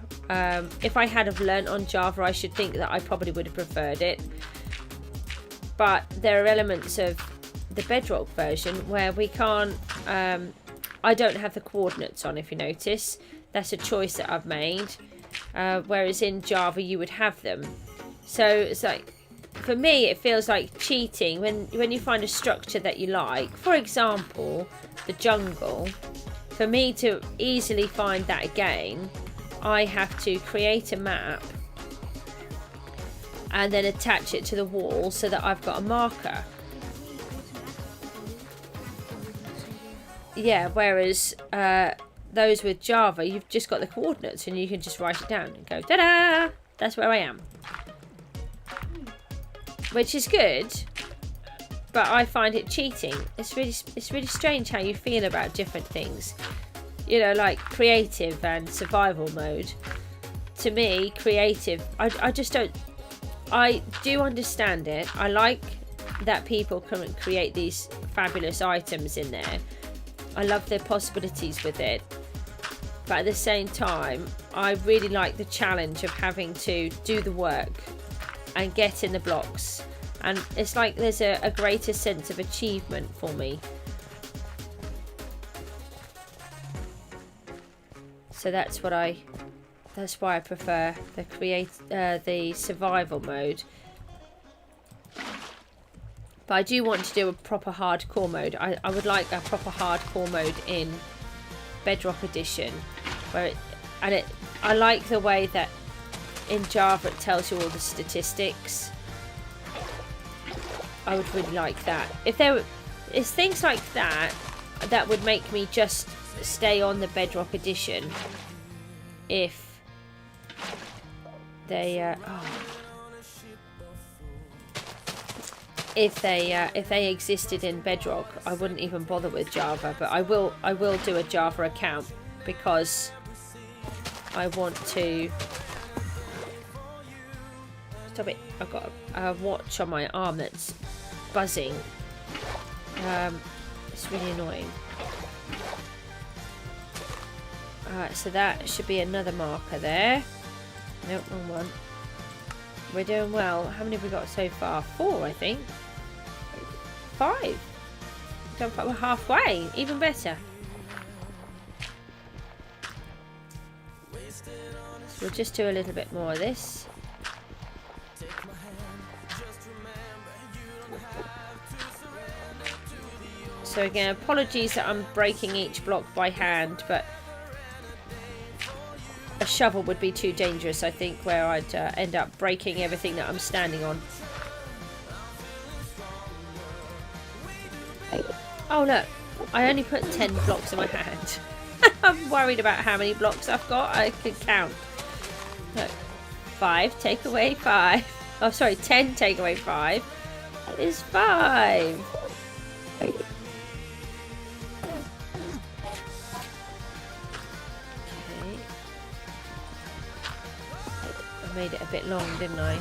If I had have learnt on Java, I should think that I probably would have preferred it. But there are elements of the Bedrock version where we can't... I don't have the coordinates on, if you notice. That's a choice that I've made. Whereas in Java you would have them. So it's like... For me, it feels like cheating when you find a structure that you like. For example, the jungle. For me to easily find that again, I have to create a map and then attach it to the wall so that I've got a marker. Yeah, whereas those with Java, you've just got the coordinates and you can just write it down and go, ta-da! That's where I am. Which is good, but I find it cheating. It's really strange how you feel about different things. You know, like creative and survival mode. To me, creative, I just don't... I do understand it. I like that people can create these fabulous items in there. I love the possibilities with it. But at the same time, I really like the challenge of having to do the work and getting the blocks. And it's like there's a greater sense of achievement for me. So that's why I prefer the survival mode. But I do want to do a proper hardcore mode. I would like a proper hardcore mode in Bedrock Edition, where I like the way that in Java it tells you all the statistics. I would really like that. If there is things like that, that would make me just stay on the Bedrock Edition. If they if they existed in Bedrock, I wouldn't even bother with Java. But I will do a Java account because I want to. Stop it! I've got a watch on my arm that's buzzing. It's really annoying. So that should be another marker there. Nope, wrong one. We're doing well. How many have we got so far? 4, I think. 5. We're halfway. Even better. So we'll just do a little bit more of this. So again, apologies that I'm breaking each block by hand, but a shovel would be too dangerous, I think, where I'd end up breaking everything that I'm standing on. Oh look, I only put 10 blocks in my hand. I'm worried about how many blocks I've got. I could count. Look, 5 take away 5. Oh sorry, 10 take away 5 is 5. Made it a bit long, didn't I?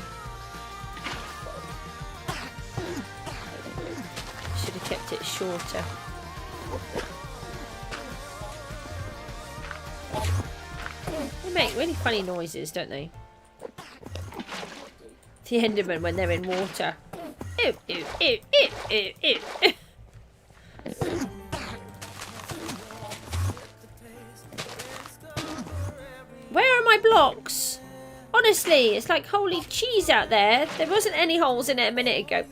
Should have kept it shorter. They make really funny noises, don't they? The Endermen when they're in water. Ew, ew, ew, ew, ew, ew. Where are my blocks? Honestly, it's like holy cheese out there. There wasn't any holes in it a minute ago.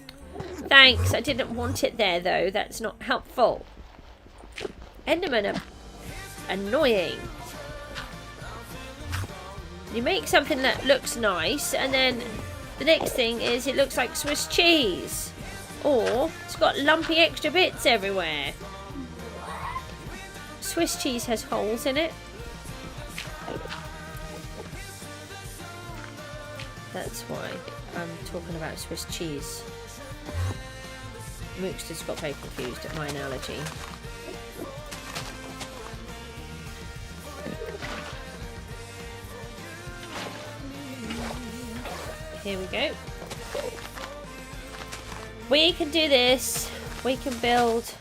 Thanks, I didn't want it there though. That's not helpful. Endermen are annoying. You make something that looks nice and then the next thing is it looks like Swiss cheese. Or it's got lumpy extra bits everywhere. Swiss cheese has holes in it. That's why I'm talking about Swiss cheese. Moocster's got very confused at my analogy. Here we go. We can do this. We can build.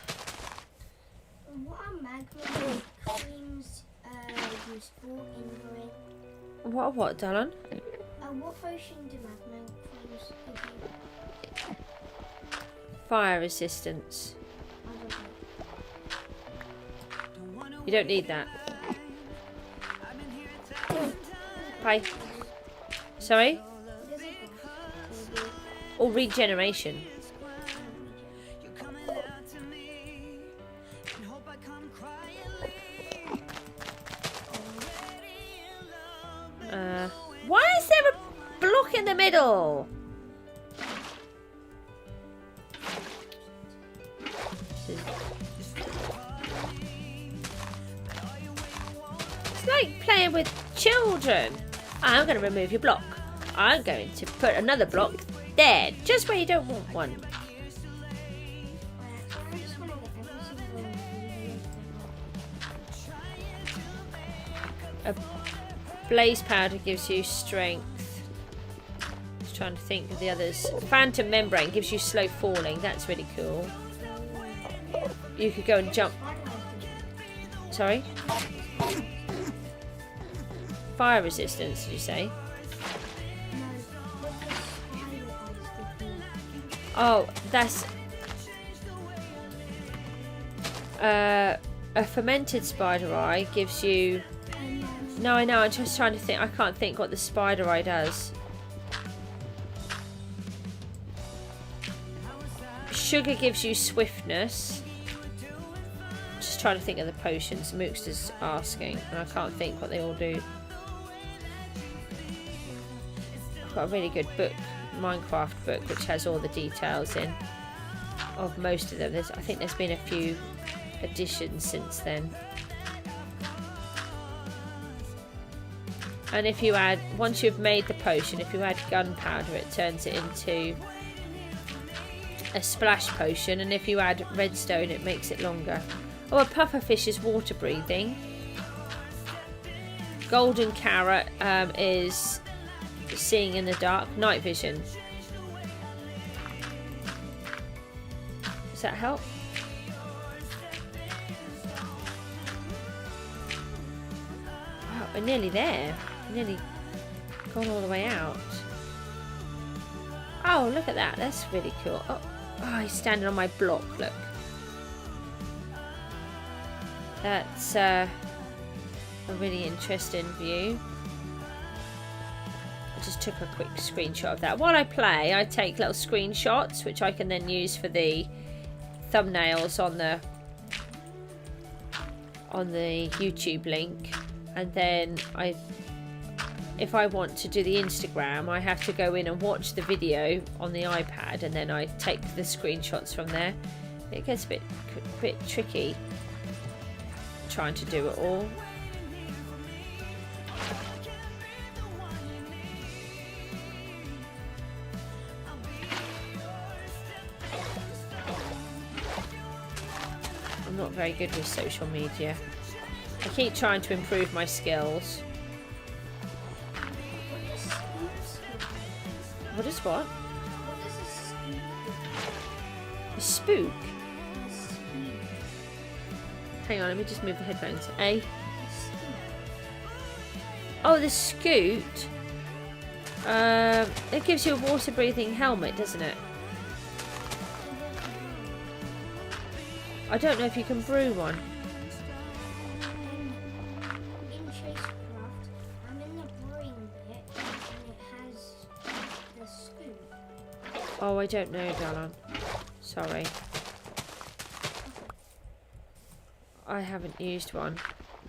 What are magma creams used for in grid? What, darling? What potion do magma creams give you? Fire resistance. You don't need that. Bye. Sorry? Or regeneration. Why is there a block in the middle? It's like playing with children. I'm going to remove your block. I'm going to put another block there, just where you don't want one. A blaze powder gives you strength. Just trying to think of the others. Phantom membrane gives you slow falling. That's really cool. You could go and jump. Sorry? Fire resistance, did you say? Oh, that's a fermented spider eye gives you. No, I know. I'm just trying to think. I can't think what the spider eye does. Sugar gives you swiftness. Just trying to think of the potions Moocster's asking, and I can't think what they all do. I've got a really good book, Minecraft book, which has all the details in of most of them. I think there's been a few additions since then. And if you add, once you've made the potion, if you add gunpowder, it turns it into a splash potion, and if you add redstone, it makes it longer. Oh, a pufferfish is water breathing. Golden carrot is seeing in the dark, night vision. Does that help? Wow, we're nearly there. Nearly gone all the way out. Oh, look at that. That's really cool. Oh, he's standing on my block. Look. That's a really interesting view. I just took a quick screenshot of that. While I play, I take little screenshots, which I can then use for the thumbnails on the YouTube link. And then if I want to do the Instagram, I have to go in and watch the video on the iPad, and then I take the screenshots from there. It gets a bit tricky trying to do it all. I'm not very good with social media. I keep trying to improve my skills. What is what? A spook? Hang on, let me just move the headphones. Oh, the scoot. It gives you a water breathing helmet, doesn't it? I don't know if you can brew one. Oh, I don't know, darling. Sorry. I haven't used one.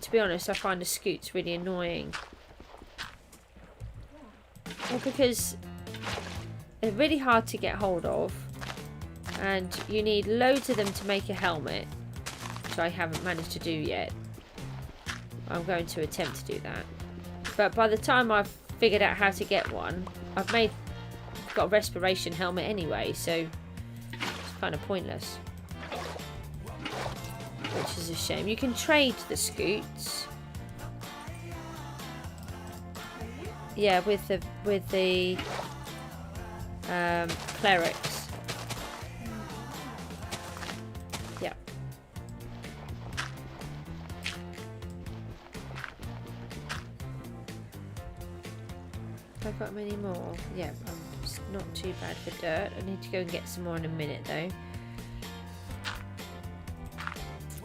To be honest, I find the scoots really annoying. Well, because they're really hard to get hold of, and you need loads of them to make a helmet, which I haven't managed to do yet. I'm going to attempt to do that. But by the time I've figured out how to get one, I've got a respiration helmet anyway, so it's kind of pointless, which is a shame. You can trade the scoots, yeah, with the clerics. Yeah. Have I got many more? Yeah, it's not too bad for dirt. I need to go and get some more in a minute though.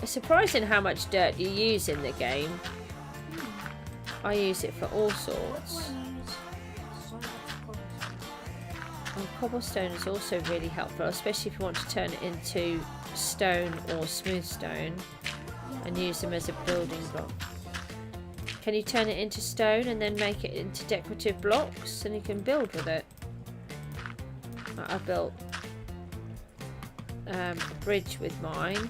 It's surprising how much dirt you use in the game. I use it for all sorts. And cobblestone is also really helpful, especially if you want to turn it into stone or smooth stone and use them as a building block. Can you turn it into stone and then make it into decorative blocks, and you can build with it? I built a bridge with mine.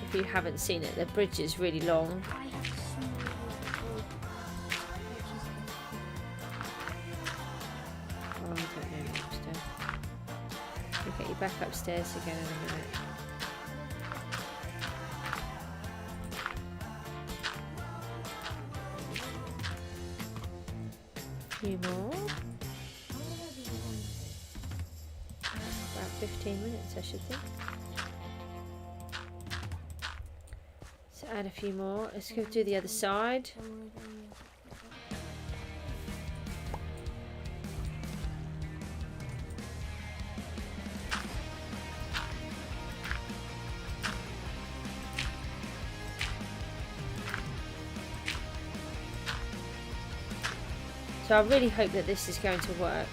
If you haven't seen it, the bridge is really long. Oh, I don't know, Moocster. We'll get you back upstairs again in a minute. A few more. About 15 minutes, I should think. So add a few more. Let's go do the other side. So I really hope that this is going to work.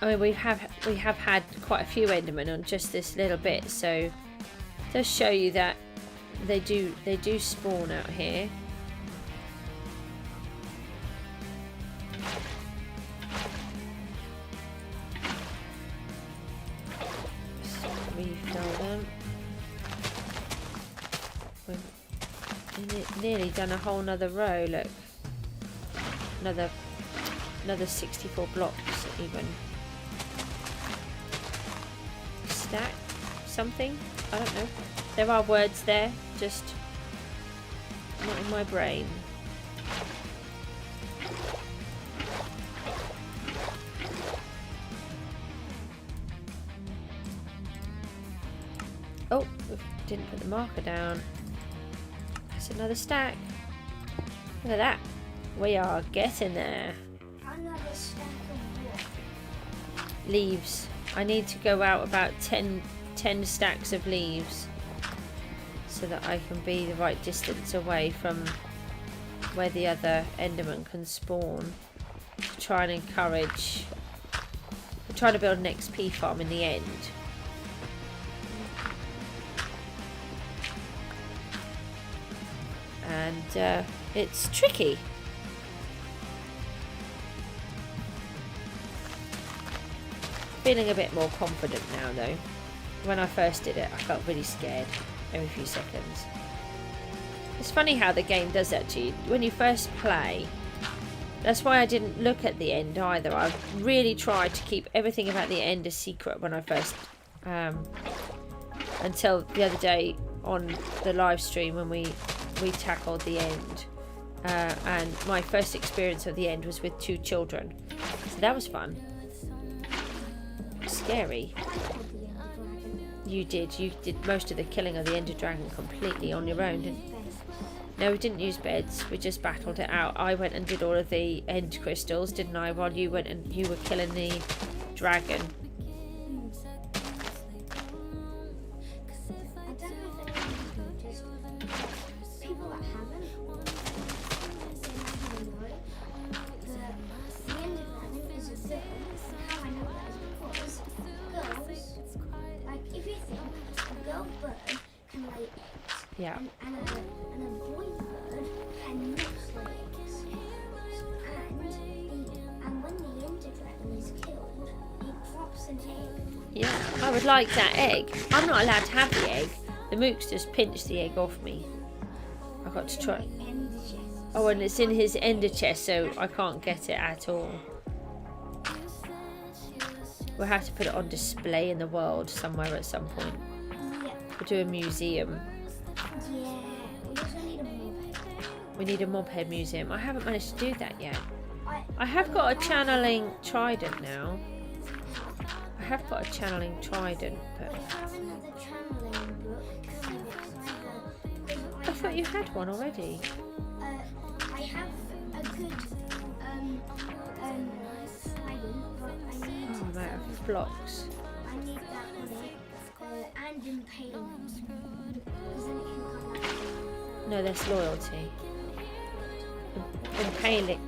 I mean, we have had quite a few Endermen on just this little bit, so it does show you that they do spawn out here. Refill them. We've nearly done a whole nother row. Look, another 64 blocks even. Stack something, I don't know. There are words there, just not in my brain. Oh, we didn't put the marker down. That's another stack. Look at that. We are getting there. Another stack of what? Leaves. I need to go out about 10 stacks of leaves so that I can be the right distance away from where the other Enderman can spawn. To try and encourage. I'm trying to build an XP farm in the end. And it's tricky. Feeling a bit more confident now though. When I first did it, I felt really scared every few seconds. It's funny how the game does that to you. When you first play, that's why I didn't look at the end either. I really tried to keep everything about the end a secret when I first... until the other day on the live stream when we tackled the end. And my first experience of the end was with 2 children. So that was fun. Scary. You did most of the killing of the Ender Dragon completely on your own, didn't you? No, we didn't use beds, we just battled it out. I went and did all of the end crystals, didn't I, while you went and you were killing the dragon. Yeah. And a boy bird can nest eggs. And when the Ender Dragon is killed, it drops an egg. Yeah, I would like that egg. I'm not allowed to have the egg. The Moocsters pinched the egg off me. I got to try. Oh, and it's in his ender chest, so I can't get it at all. We'll have to put it on display in the world somewhere at some point. Yeah. We'll do a museum. Yeah, we also need a mob head. We need a mob head museum. I haven't managed to do that yet. I have got a channeling trident now. I have got a channeling trident, but... I found another channeling book. I thought you had one already. I have a good trident, but I need... Oh, I'm out of blocks. I need that on it, and impaling. Because then it can come out. No, that's loyalty.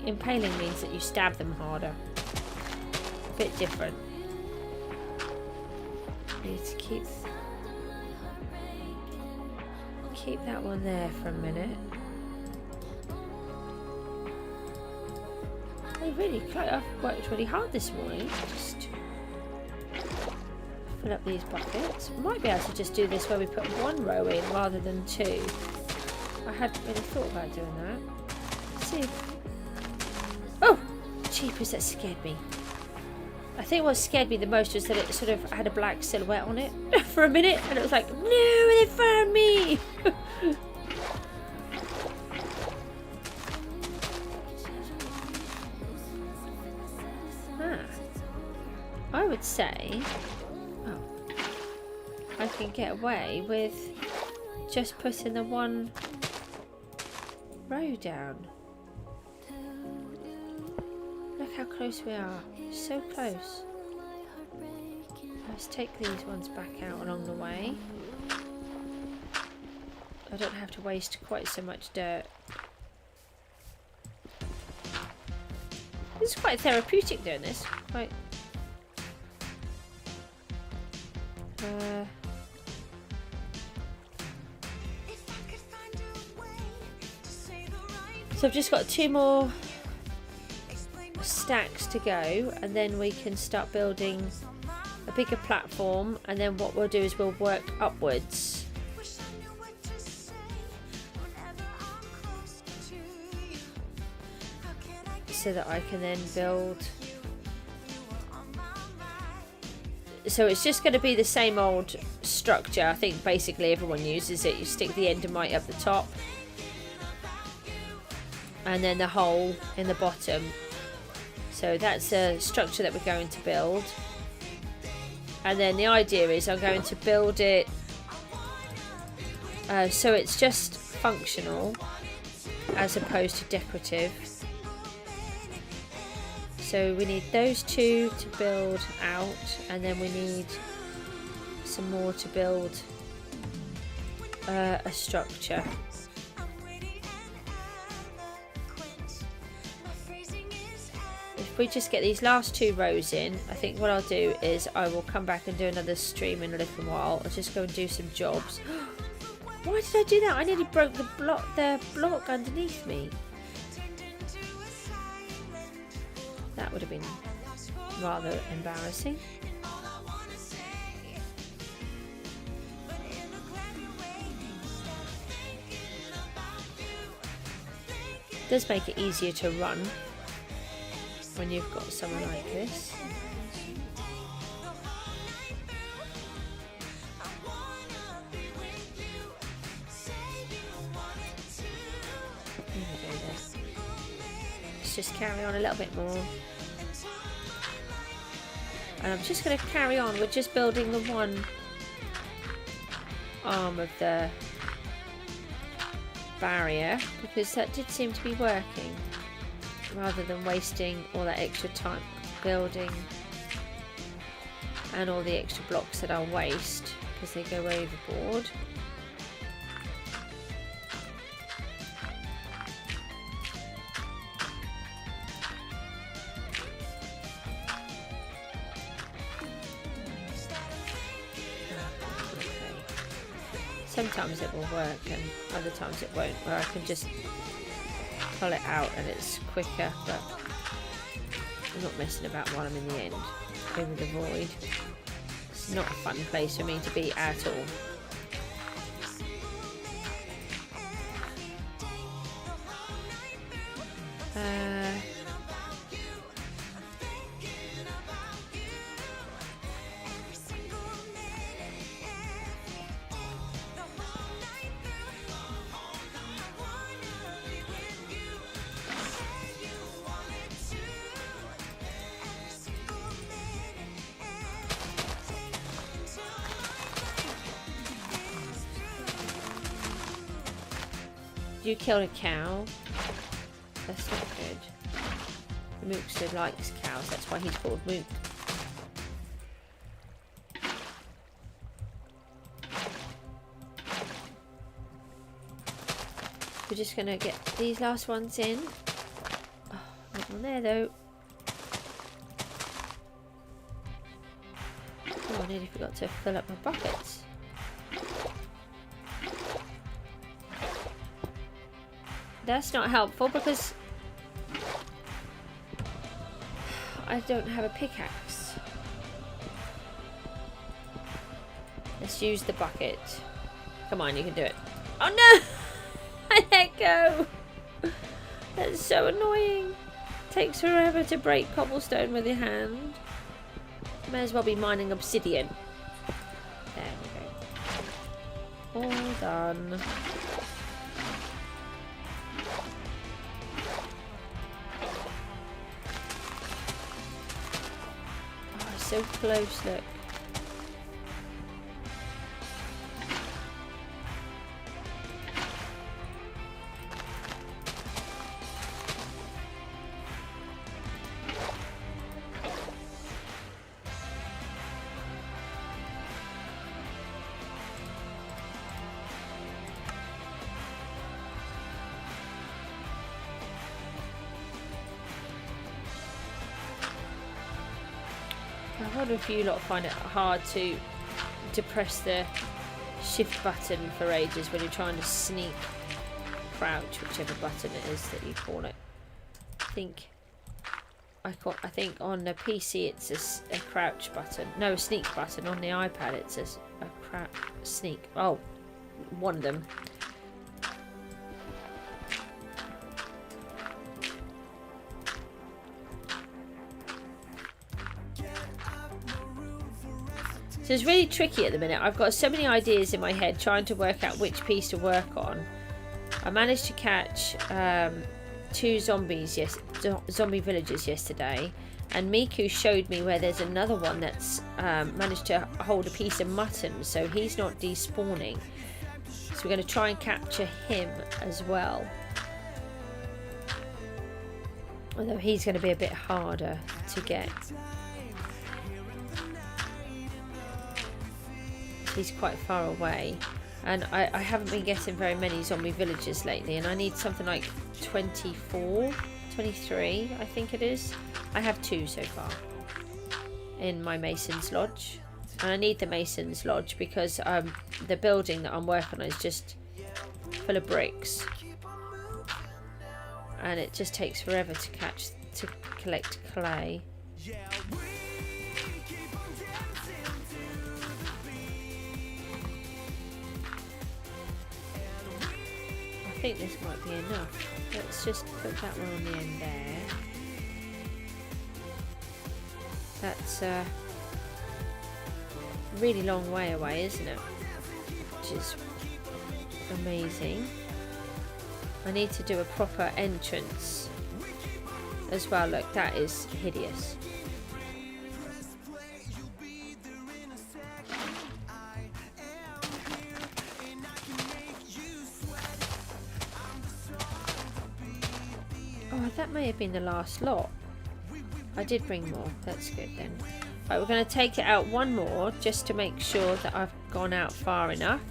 Impaling means that you stab them harder. A bit different. Need to keep that one there for a minute. I've worked really hard this morning. Just fill up these buckets. Might be able to just do this where we put 1 row in rather than 2. I hadn't really thought about doing that. Let's see. Oh, jeepers, that scared me. I think what scared me the most was that it sort of had a black silhouette on it for a minute, and it was like, no, they found me. I would say, I can get away with just putting the 1 row down. Look how close we are. So close. Let's take these ones back out along the way. I don't have to waste quite so much dirt. This is quite therapeutic doing this. Quite. So I've just got 2 more stacks to go, and then we can start building a bigger platform, and then what we'll do is we'll work upwards. So that I can then build. So it's just going to be the same old structure. I think basically everyone uses it. You stick the endermite up the top, and then the hole in the bottom. So that's a structure that we're going to build. And then the idea is I'm going to build it so it's just functional as opposed to decorative. So we need those 2 to build out, and then we need some more to build a structure. If we just get these last 2 rows in, I think what I'll do is I will come back and do another stream in a little while. I'll just go and do some jobs. Why did I do that? I nearly broke the block underneath me. That would have been rather embarrassing. It does make it easier to run when you've got someone like this. There we go there. Let's just carry on a little bit more. And I'm just going to carry on with just building the one arm of the barrier, because that did seem to be working, rather than wasting all that extra time building and all the extra blocks that I'll waste because they go overboard. Sometimes it will work and other times it won't, where I can just pull it out and it's quicker, but I'm not messing about while I'm in the end over the void. It's not a fun place for me to be at all. You killed a cow. That's not good. The Moocster likes cows, that's why he's called Mook. We're just gonna get these last ones in. Oh, not on there though. Oh, I nearly forgot to fill up my buckets. That's not helpful because I don't have a pickaxe. Let's use the bucket. Come on, you can do it. Oh no! I let go! That's so annoying. Takes forever to break cobblestone with your hand. May as well be mining obsidian. There we go. All done. So close, look. I wonder if you lot find it hard to press the shift button for ages when you're trying to sneak, crouch, whichever button it is that you call it. I think on the PC it's a crouch button. No, a sneak button. On the iPad it's a crouch, sneak. Oh, one of them. So it's really tricky at the minute. I've got so many ideas in my head trying to work out which piece to work on. I managed to catch 2 zombie villagers yesterday, and Miku showed me where there's another one that's managed to hold a piece of mutton, so he's not despawning. So we're going to try and capture him as well. Although he's going to be a bit harder to get. He's quite far away, and I haven't been getting very many zombie villagers lately, and I need something like 24, 23 I think it is. I have 2 so far in my Mason's Lodge, and I need the Mason's Lodge because the building that I'm working on is just full of bricks, and it just takes forever to collect clay. I think this might be enough. Let's just put that one on the end there. That's a really long way away, isn't it? Which is amazing. I need to do a proper entrance as well. Look, that is hideous. Oh, that may have been the last lot. I did bring more. That's good then. Right, we're going to take it out one more just to make sure that I've gone out far enough.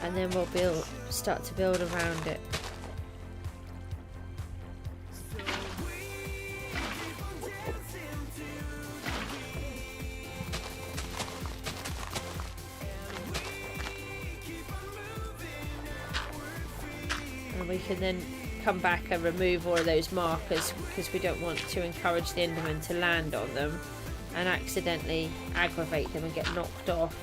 And then we'll start to build around it. And we can then come back and remove all of those markers because we don't want to encourage the Enderman to land on them and accidentally aggravate them and get knocked off.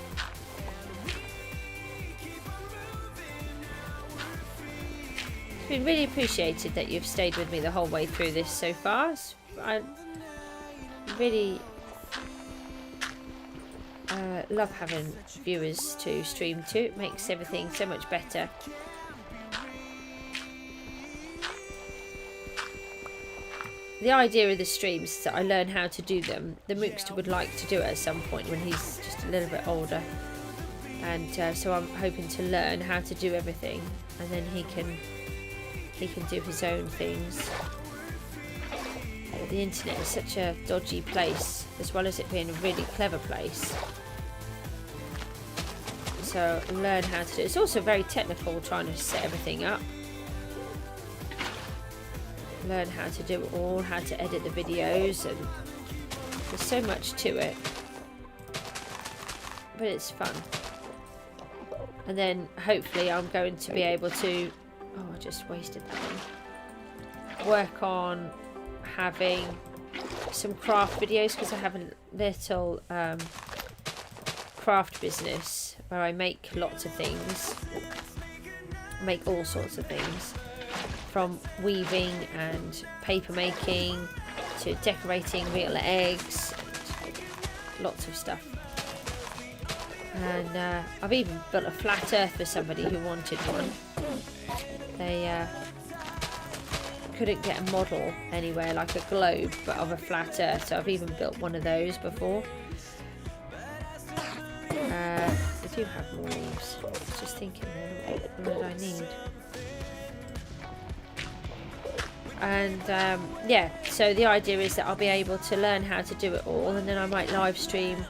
It's been really appreciated that you've stayed with me the whole way through this so far. I really love having viewers to stream to. It makes everything so much better. The idea of the streams is that I learn how to do them. The Moocster would like to do it at some point when he's just a little bit older, and so I'm hoping to learn how to do everything, and then he can do his own things. But the internet is such a dodgy place, as well as it being a really clever place. So learn how to do it. It's also very technical trying to set everything up. Learn how to do it all, how to edit the videos, and there's so much to it, but it's fun. And then hopefully I'm going to be able to, oh, I just wasted that one, work on having some craft videos, because I have a little craft business where I make lots of things, make all sorts of things, from weaving and paper making to decorating real eggs, lots of stuff. And I've even built a flat earth for somebody who wanted one. They couldn't get a model anywhere, like a globe, but of a flat earth, so I've even built one of those before. I do have more leaves. I was just thinking, what did I need? And yeah, so the idea is that I'll be able to learn how to do it all, and then I might live stream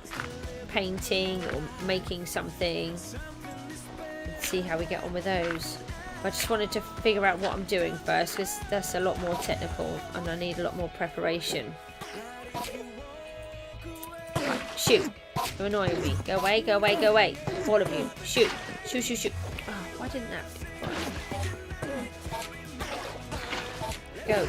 painting or making something and see how we get on with those. I just wanted to figure out what I'm doing first, because that's a lot more technical and I need a lot more preparation. Right, shoot. You're annoying me. Go away, go away, go away. All of you. Shoot. Shoot, shoot, shoot. Oh, why didn't that? Go.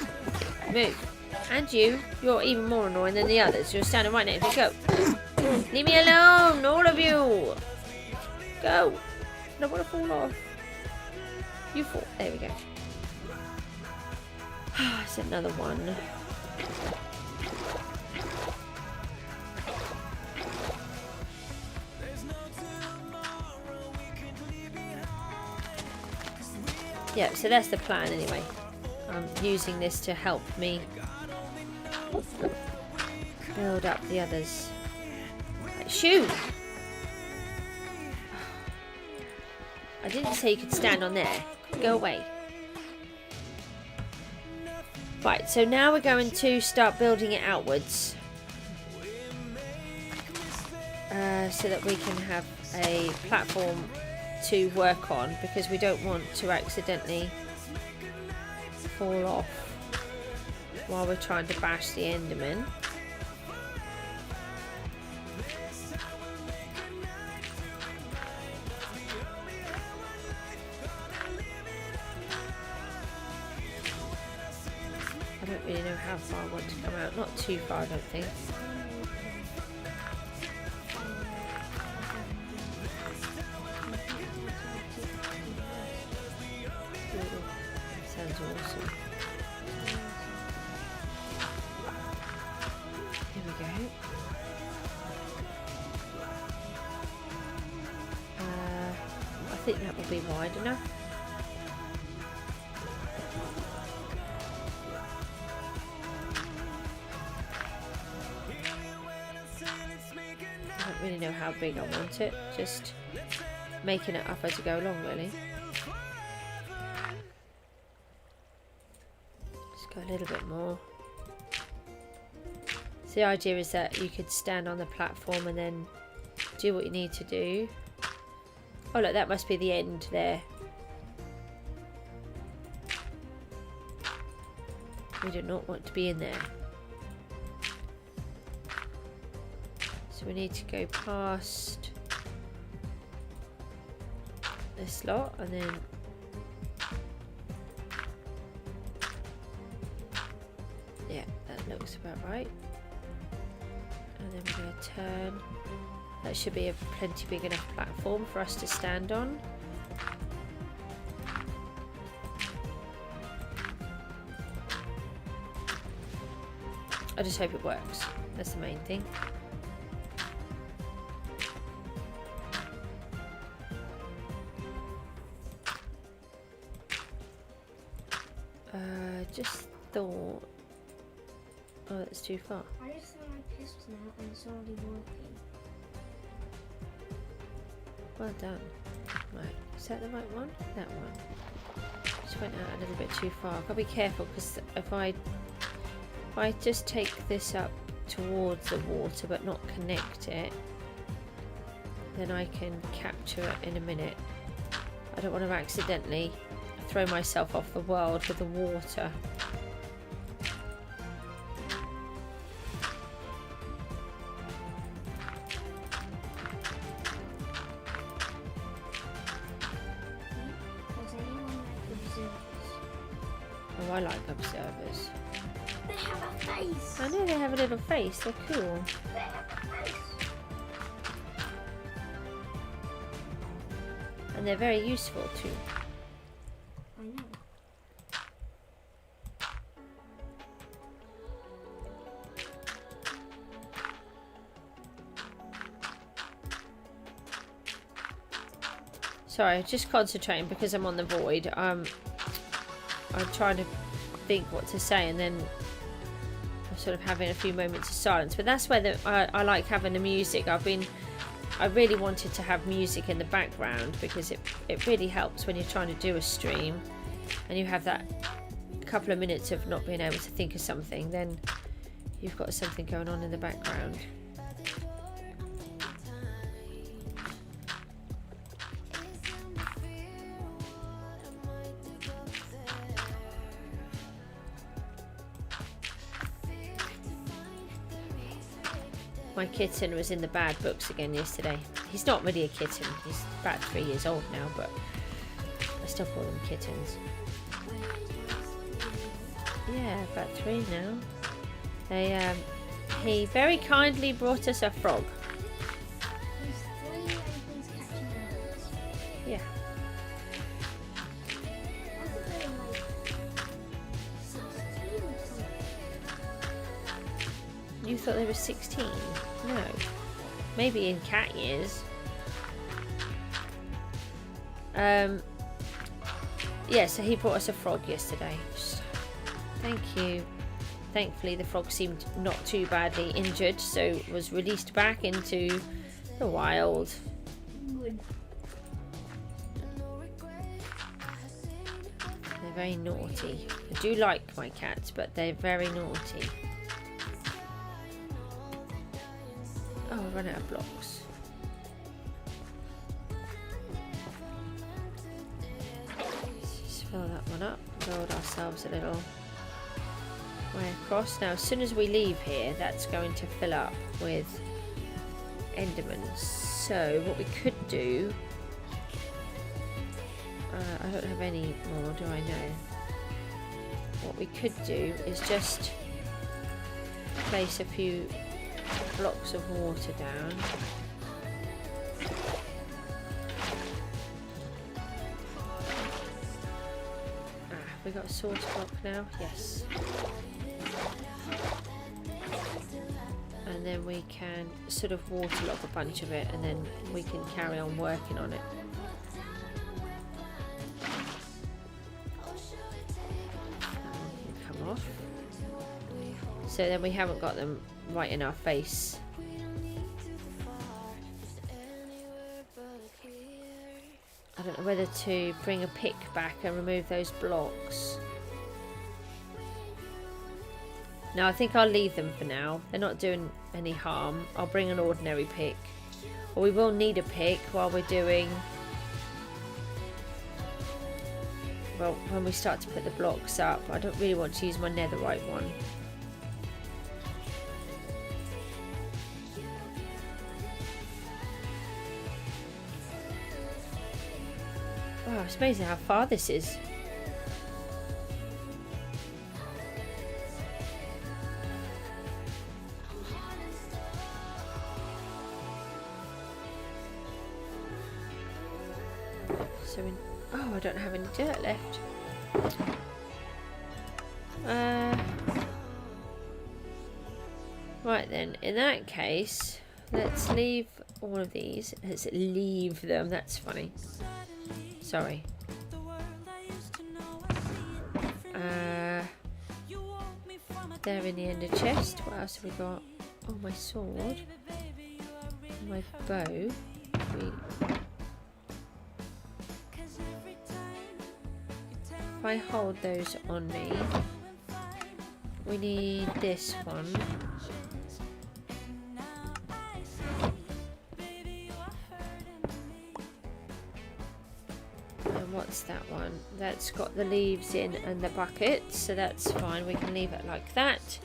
Move. And you're even more annoying than the others. You're standing right next to me. Go. Leave me alone, all of you. Go. I don't want to fall off. You fall. There we go. It's another one. Yeah, so that's the plan anyway. I'm using this to help me build up the others. Right, shoot! I didn't say you could stand on there. Go away. Right, so now we're going to start building it outwards. So that we can have a platform to work on, because we don't want to accidentally fall off while we're trying to bash the Enderman. I don't really know how far I want to come out. Not too far, I don't think. Sounds awesome. Here we go. I think that will be wide enough. I don't really know how big I want it, just making it up as I go along, really. Just go a little bit more. So the idea is that you could stand on the platform and then do what you need to do. Oh look, that must be the end there. We do not want to be in there. So we need to go past this lot and then yeah, that looks about right. And then we're going to turn. That should be a plenty big enough platform for us to stand on. I just hope it works. That's the main thing. Just thought. Oh, that's too far. I just threw my piston out and it's already working. Well done. Right, is that the right one? That one. Just went out a little bit too far. I've got to be careful because if I just take this up towards the water but not connect it, then I can capture it in a minute. I don't want to accidentally throw myself off the world with the water. Oh, I like observers. They have a face. I know they have a little face. They're cool. They have a face. And they're very useful too. I know. Sorry, just concentrating because I'm on the void. I'm trying to think what to say, and then I'm sort of having a few moments of silence. But that's where I like having the music. I really wanted to have music in the background because it really helps when you're trying to do a stream and you have that couple of minutes of not being able to think of something, then you've got something going on in the background. My kitten was in the bad books again yesterday. He's not really a kitten. He's about 3 years old now, but I still call them kittens. Yeah, about 3 now. He very kindly brought us a frog. He's 3 and he's catching birds. Yeah. I thought they were like 16 or something. You thought they were 16? No. Maybe in cat years. Yeah, so he brought us a frog yesterday. Thank you. Thankfully the frog seemed not too badly injured, so was released back into the wild. Good. They're very naughty. I do like my cats, but they're very naughty. Oh, I've run out of blocks. Just fill that one up, build ourselves a little way across. Now, as soon as we leave here, that's going to fill up with endermans. So, what we could do... I don't have any more, do I know? What we could do is just place a few blocks of water down. We got a source block now? Yes. And then we can sort of waterlog a bunch of it, and then we can carry on working on it. Come off. So then we haven't got them right in our face. I don't know whether to bring a pick back and remove those blocks. No, I think I'll leave them for now. They're not doing any harm. I'll bring an ordinary pick. Or we will need a pick while we're doing... Well, when we start to put the blocks up. I don't really want to use my netherite one. Wow, it's amazing how far this is. So, oh, I don't have any dirt left. Right then, in that case, let's leave all of these. Let's leave them. That's funny. Sorry. They're in the ender chest. What else have we got? Oh, my sword. My bow. If I hold those on me, we need this one. What's that one? That's got the leaves in and the bucket, so that's fine. We can leave it like that.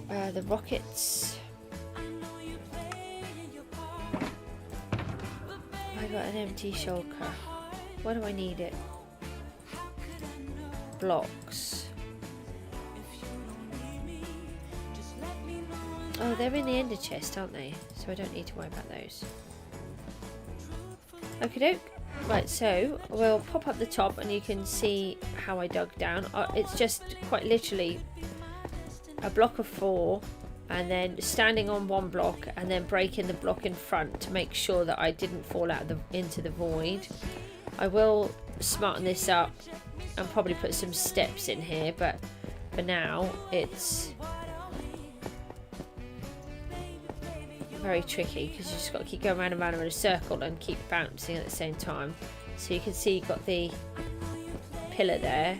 The rockets. I got an empty shulker. Why do I need it? Blocks. Oh, they're in the ender chest, aren't they? So I don't need to worry about those. Okie doke. Right, so we'll pop up the top and you can see how I dug down. It's just quite literally a block of 4 and then standing on one block and then breaking the block in front to make sure that I didn't fall out into the void. I will smarten this up and probably put some steps in here, but for now it's very tricky because you just got to keep going round and round in a circle and keep bouncing at the same time. So you can see you've got the pillar there.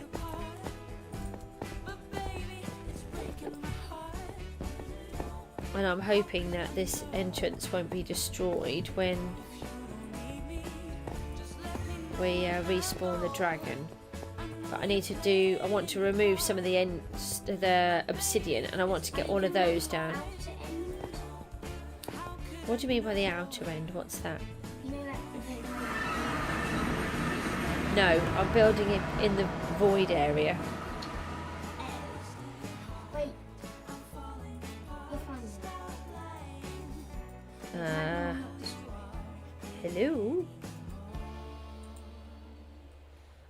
And I'm hoping that this entrance won't be destroyed when we respawn the dragon. But I want to remove some of the obsidian, and I want to get all of those down. What do you mean by the outer end? What's that? You know, like No, I'm building it in the void area. wait. You're fine. Hello?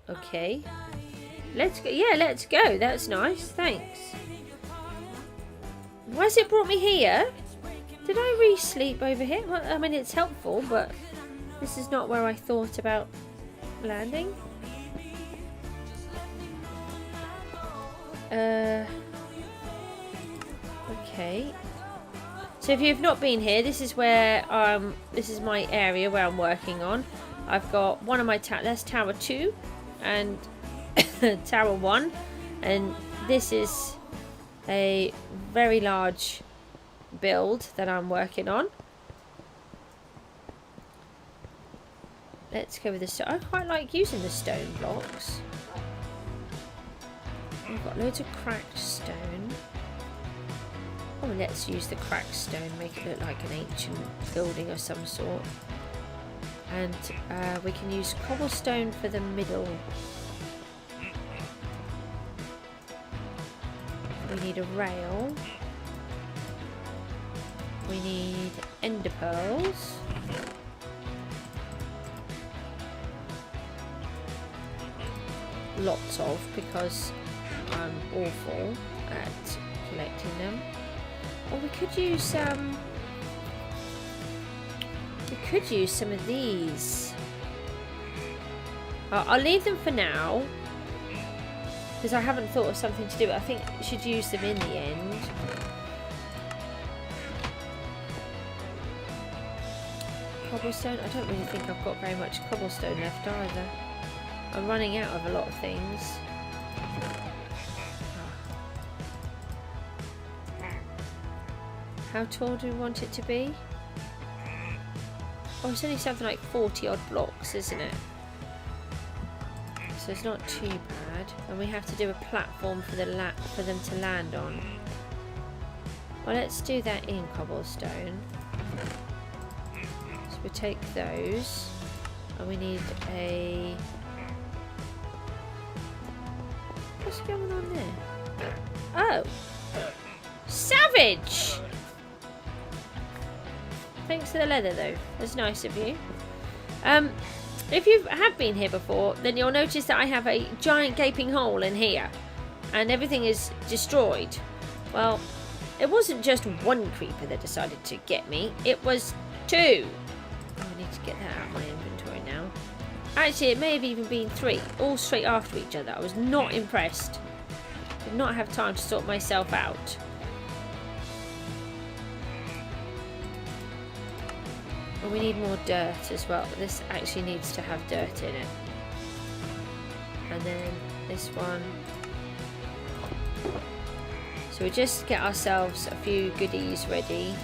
Okay. Let's go. Yeah, let's go. That's nice. Thanks. Why has it brought me here? Did I re-sleep over here? Well, I mean, it's helpful, but this is not where I thought about landing. Okay. So if you've not been here, this is where this is my area where I'm working on. I've got one of my that's tower 2 and tower 1, and this is a very large build that I'm working on. Let's go with the stone. I quite like using the stone blocks. I've got loads of cracked stone. Oh, let's use the cracked stone, make it look like an ancient building of some sort. And we can use cobblestone for the middle. We need a rail. We need ender pearls. Lots of, because I'm awful at collecting them. Or we could use some of these. I'll leave them for now because I haven't thought of something to do. I think we should use them in the end. Cobblestone. I don't really think I've got very much cobblestone left either. I'm running out of a lot of things. How tall do we want it to be? Oh, it's only something like 40 odd blocks, isn't it? So it's not too bad. And we have to do a platform for for them to land on. Well, let's do that in cobblestone. So we take those, and we need a... What's going on there? Oh! Savage! Thanks for the leather though, that's nice of you. If you have been here before, then you'll notice that I have a giant gaping hole in here and everything is destroyed. Well, it wasn't just one creeper that decided to get me, it was 2. Oh, I need to get that out of my inventory now. Actually, it may have even been 3, all straight after each other. I was not impressed. Did not have time to sort myself out. And we need more dirt as well. This actually needs to have dirt in it. And then this one. So we just get ourselves a few goodies ready.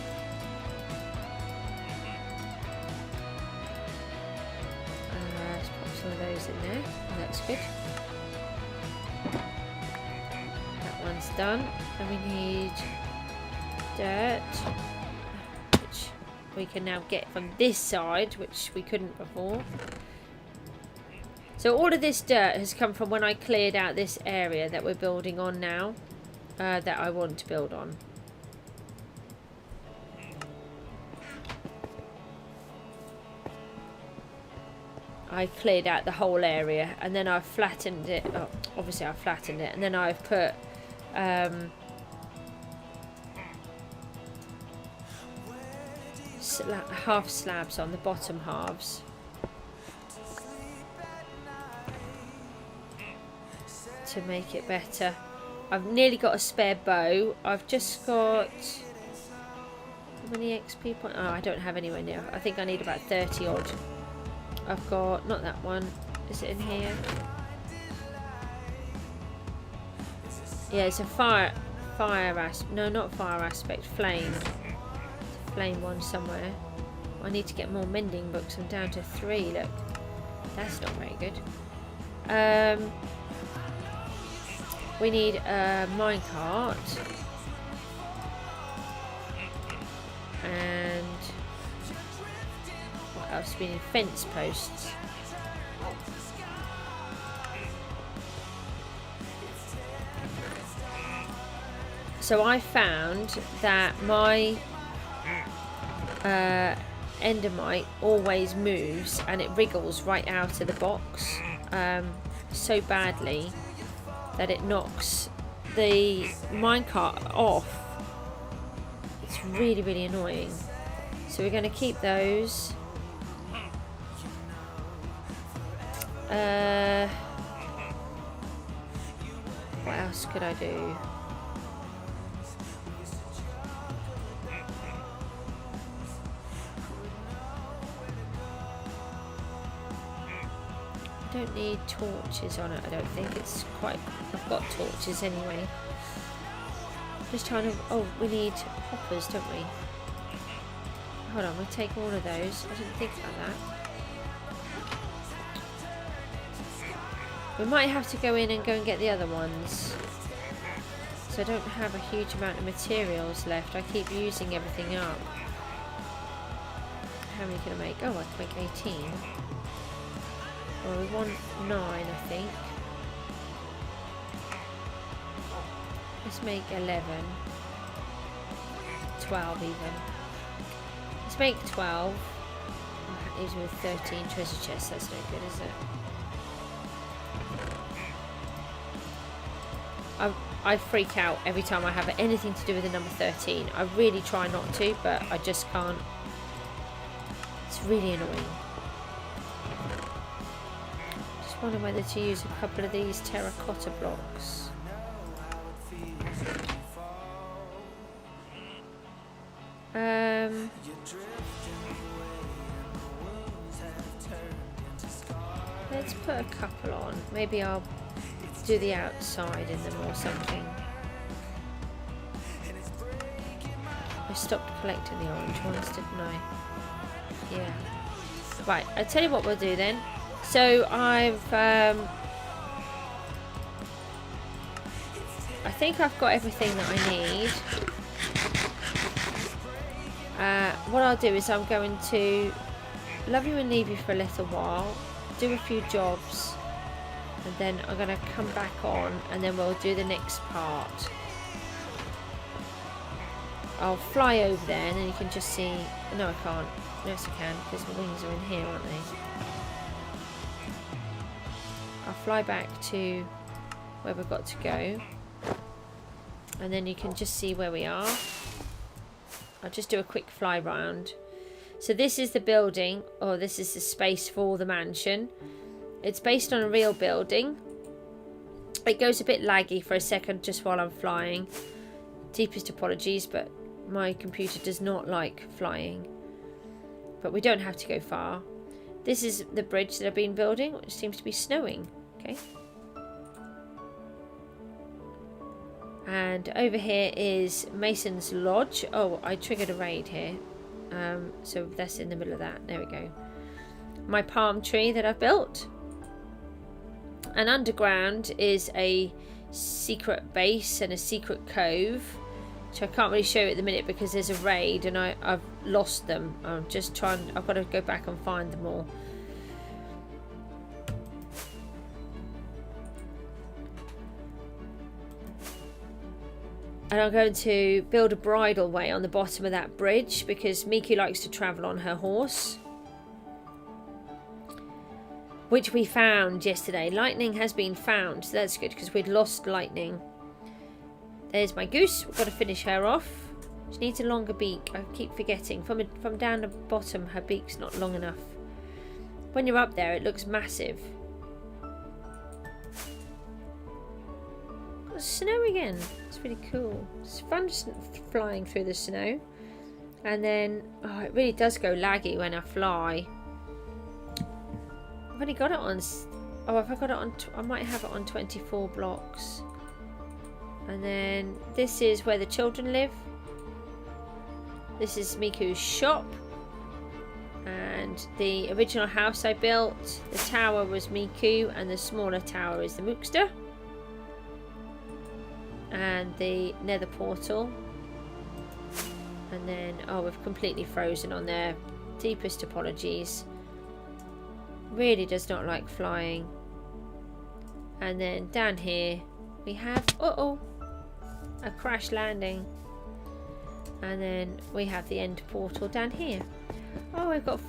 Let's pop some of those in there. Oh, that's good. That one's done. And we need dirt, which we can now get from this side, which we couldn't before. So all of this dirt has come from when I cleared out this area that we're building on now, that I want to build on. I cleared out the whole area and then I've flattened it. Oh, obviously I flattened it, and then I've put half slabs on the bottom halves. To make it better. I've nearly got a spare bow. I've just got... How many XP points? Oh, I don't have anywhere near. I think I need about 30 odd. I've got... Not that one. Is it in here? Yeah, it's a fire aspect. No, not fire aspect. Flame. It's a flame one somewhere. I need to get more mending books. I'm down to 3. Look. That's not very good. We need a minecart, and else? We need fence posts. So I found that my endermite always moves and it wriggles right out of the box so badly that it knocks the minecart off. It's really, really annoying. So we're going to keep those. What else could I do? I don't need torches on it, I don't think. It's quite... I've got torches anyway. Just trying to... Oh, we need hoppers, don't we? Hold on, we'll take all of those. I didn't think about that. We might have to go in and go and get the other ones. So I don't have a huge amount of materials left. I keep using everything up. How many can I make? Oh, I can make 18. Well, we want 9, I think. Let's make 11. 12 even. Let's make 12. That leaves me with 13 treasure chests. That's no good, is it? I freak out every time I have anything to do with the number 13. I really try not to, but I just can't. It's really annoying. Just wonder whether to use a couple of these terracotta blocks. Let's put a couple on. Maybe I'll do the outside in them or something. I stopped collecting the orange ones, didn't I? Yeah. Right, I'll tell you what we'll do then. So I've I think I've got everything that I need. What I'll do is I'm going to love you and leave you for a little while, do a few jobs, and then I'm going to come back on and then we'll do the next part. I'll fly over there and then you can just see... No, I can't. Yes, I can, because the wings are in here, aren't they? I'll fly back to where we've got to go. And then you can just see where we are. I'll just do a quick fly round. So this is the building, or this is the space for the mansion. It's based on a real building. It goes a bit laggy for a second just while I'm flying. Deepest apologies, but my computer does not like flying. But we don't have to go far. This is the bridge that I've been building, which seems to be snowing. Okay. And over here is Mason's Lodge. Oh, I triggered a raid here. So that's in the middle of that. There we go. My palm tree that I've built. And underground is a secret base and a secret cove, which I can't really show you at the minute because there's a raid and I've lost them. I'm just trying. I've got to go back and find them all. And I'm going to build a bridle way on the bottom of that bridge because Miku likes to travel on her horse, which we found yesterday. Lightning has been found, so that's good because we'd lost lightning. There's my goose. We've got to finish her off. She needs a longer beak. I keep forgetting. From down the bottom, her beak's not long enough. When you're up there, it looks massive. Got snow again. It's really cool. It's fun just flying through the snow. And then, oh, it really does go laggy when I fly. I've only got it on... Oh, have I got it on... I might have it on 24 blocks. And then this is where the children live. This is Miku's shop. And the original house I built, the tower was Miku, and the smaller tower is the Moocster. And the nether portal. And then, oh, we've completely frozen on there. Deepest apologies. Really does not like flying. And then down here we have a crash landing. And then we have the end portal down here. Oh, we've got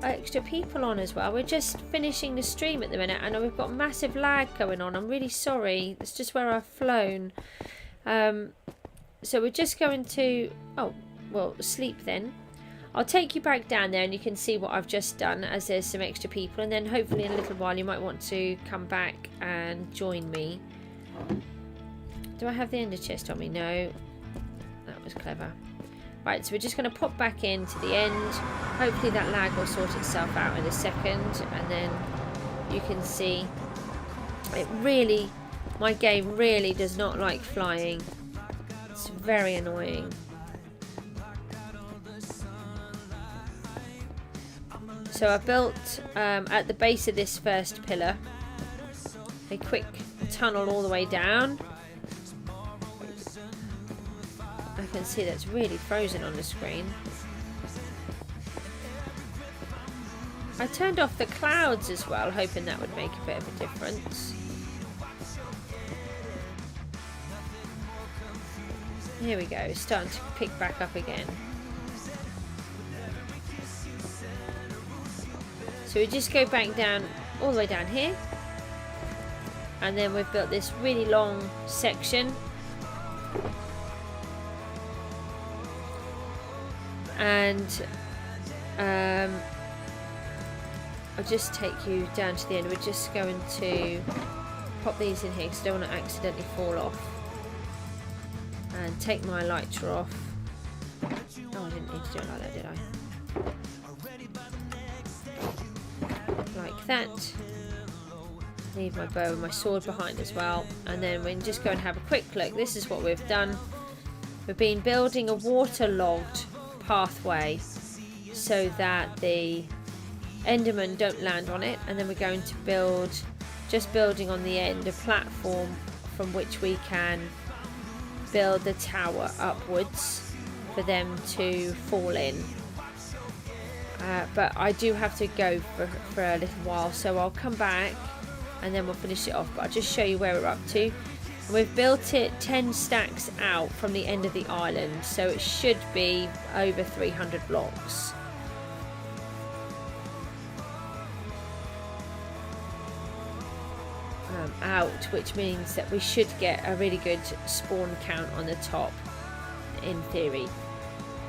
extra people on as well. We're just finishing the stream at the minute and we've got massive lag going on. I'm really sorry. That's just where I've flown. So we're just going to sleep then. I'll take you back down there and you can see what I've just done as there's some extra people, and then hopefully in a little while you might want to come back and join me. Do I have the ender chest on me? No. That was clever. Right, so we're just going to pop back into the end. Hopefully that lag will sort itself out in a second, and then you can see my game really does not like flying. It's very annoying. So I built at the base of this first pillar a quick tunnel all the way down. I can see that's really frozen on the screen. I turned off the clouds as well, hoping that would make a bit of a difference. Here we go, starting to pick back up again. So we just go back down, all the way down here. And then we've built this really long section. And I'll just take you down to the end. We're just going to pop these in here because I don't want to accidentally fall off. And take my lighter off. Oh, I didn't need to do it like that, did I? Like that. Leave my bow and my sword behind as well. And then we can just go and have a quick look. This is what we've done. We've been building a waterlogged pathway so that the Endermen don't land on it, and then we're going to build, just building on the end, a platform from which we can build the tower upwards for them to fall in. But I do have to go for a little while, so I'll come back and then we'll finish it off, but I'll just show you where we're up to. And we've built it 10 stacks out from the end of the island, so it should be over 300 blocks. Out, which means that we should get a really good spawn count on the top in theory.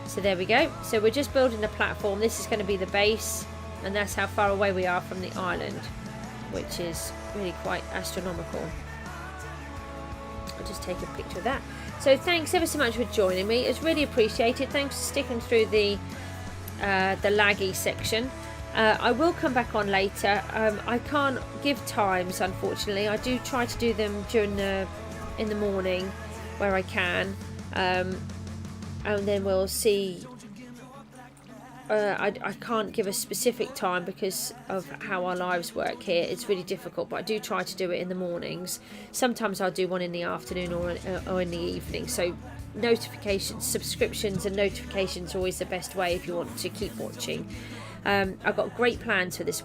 So there we go. So we're just building the platform. This is going to be the base, and that's how far away we are from the island, which is really quite astronomical. I'll just take a picture of that. So thanks ever so much for joining me. It's really appreciated. Thanks for sticking through the laggy section. I will come back on later. I can't give times, unfortunately. I do try to do them in the morning where I can, and then we'll see. I can't give a specific time because of how our lives work here. It's really difficult, but I do try to do it in the mornings. Sometimes I'll do one in the afternoon or in the evening. So notifications, subscriptions and notifications are always the best way if you want to keep watching. I've got great plans for this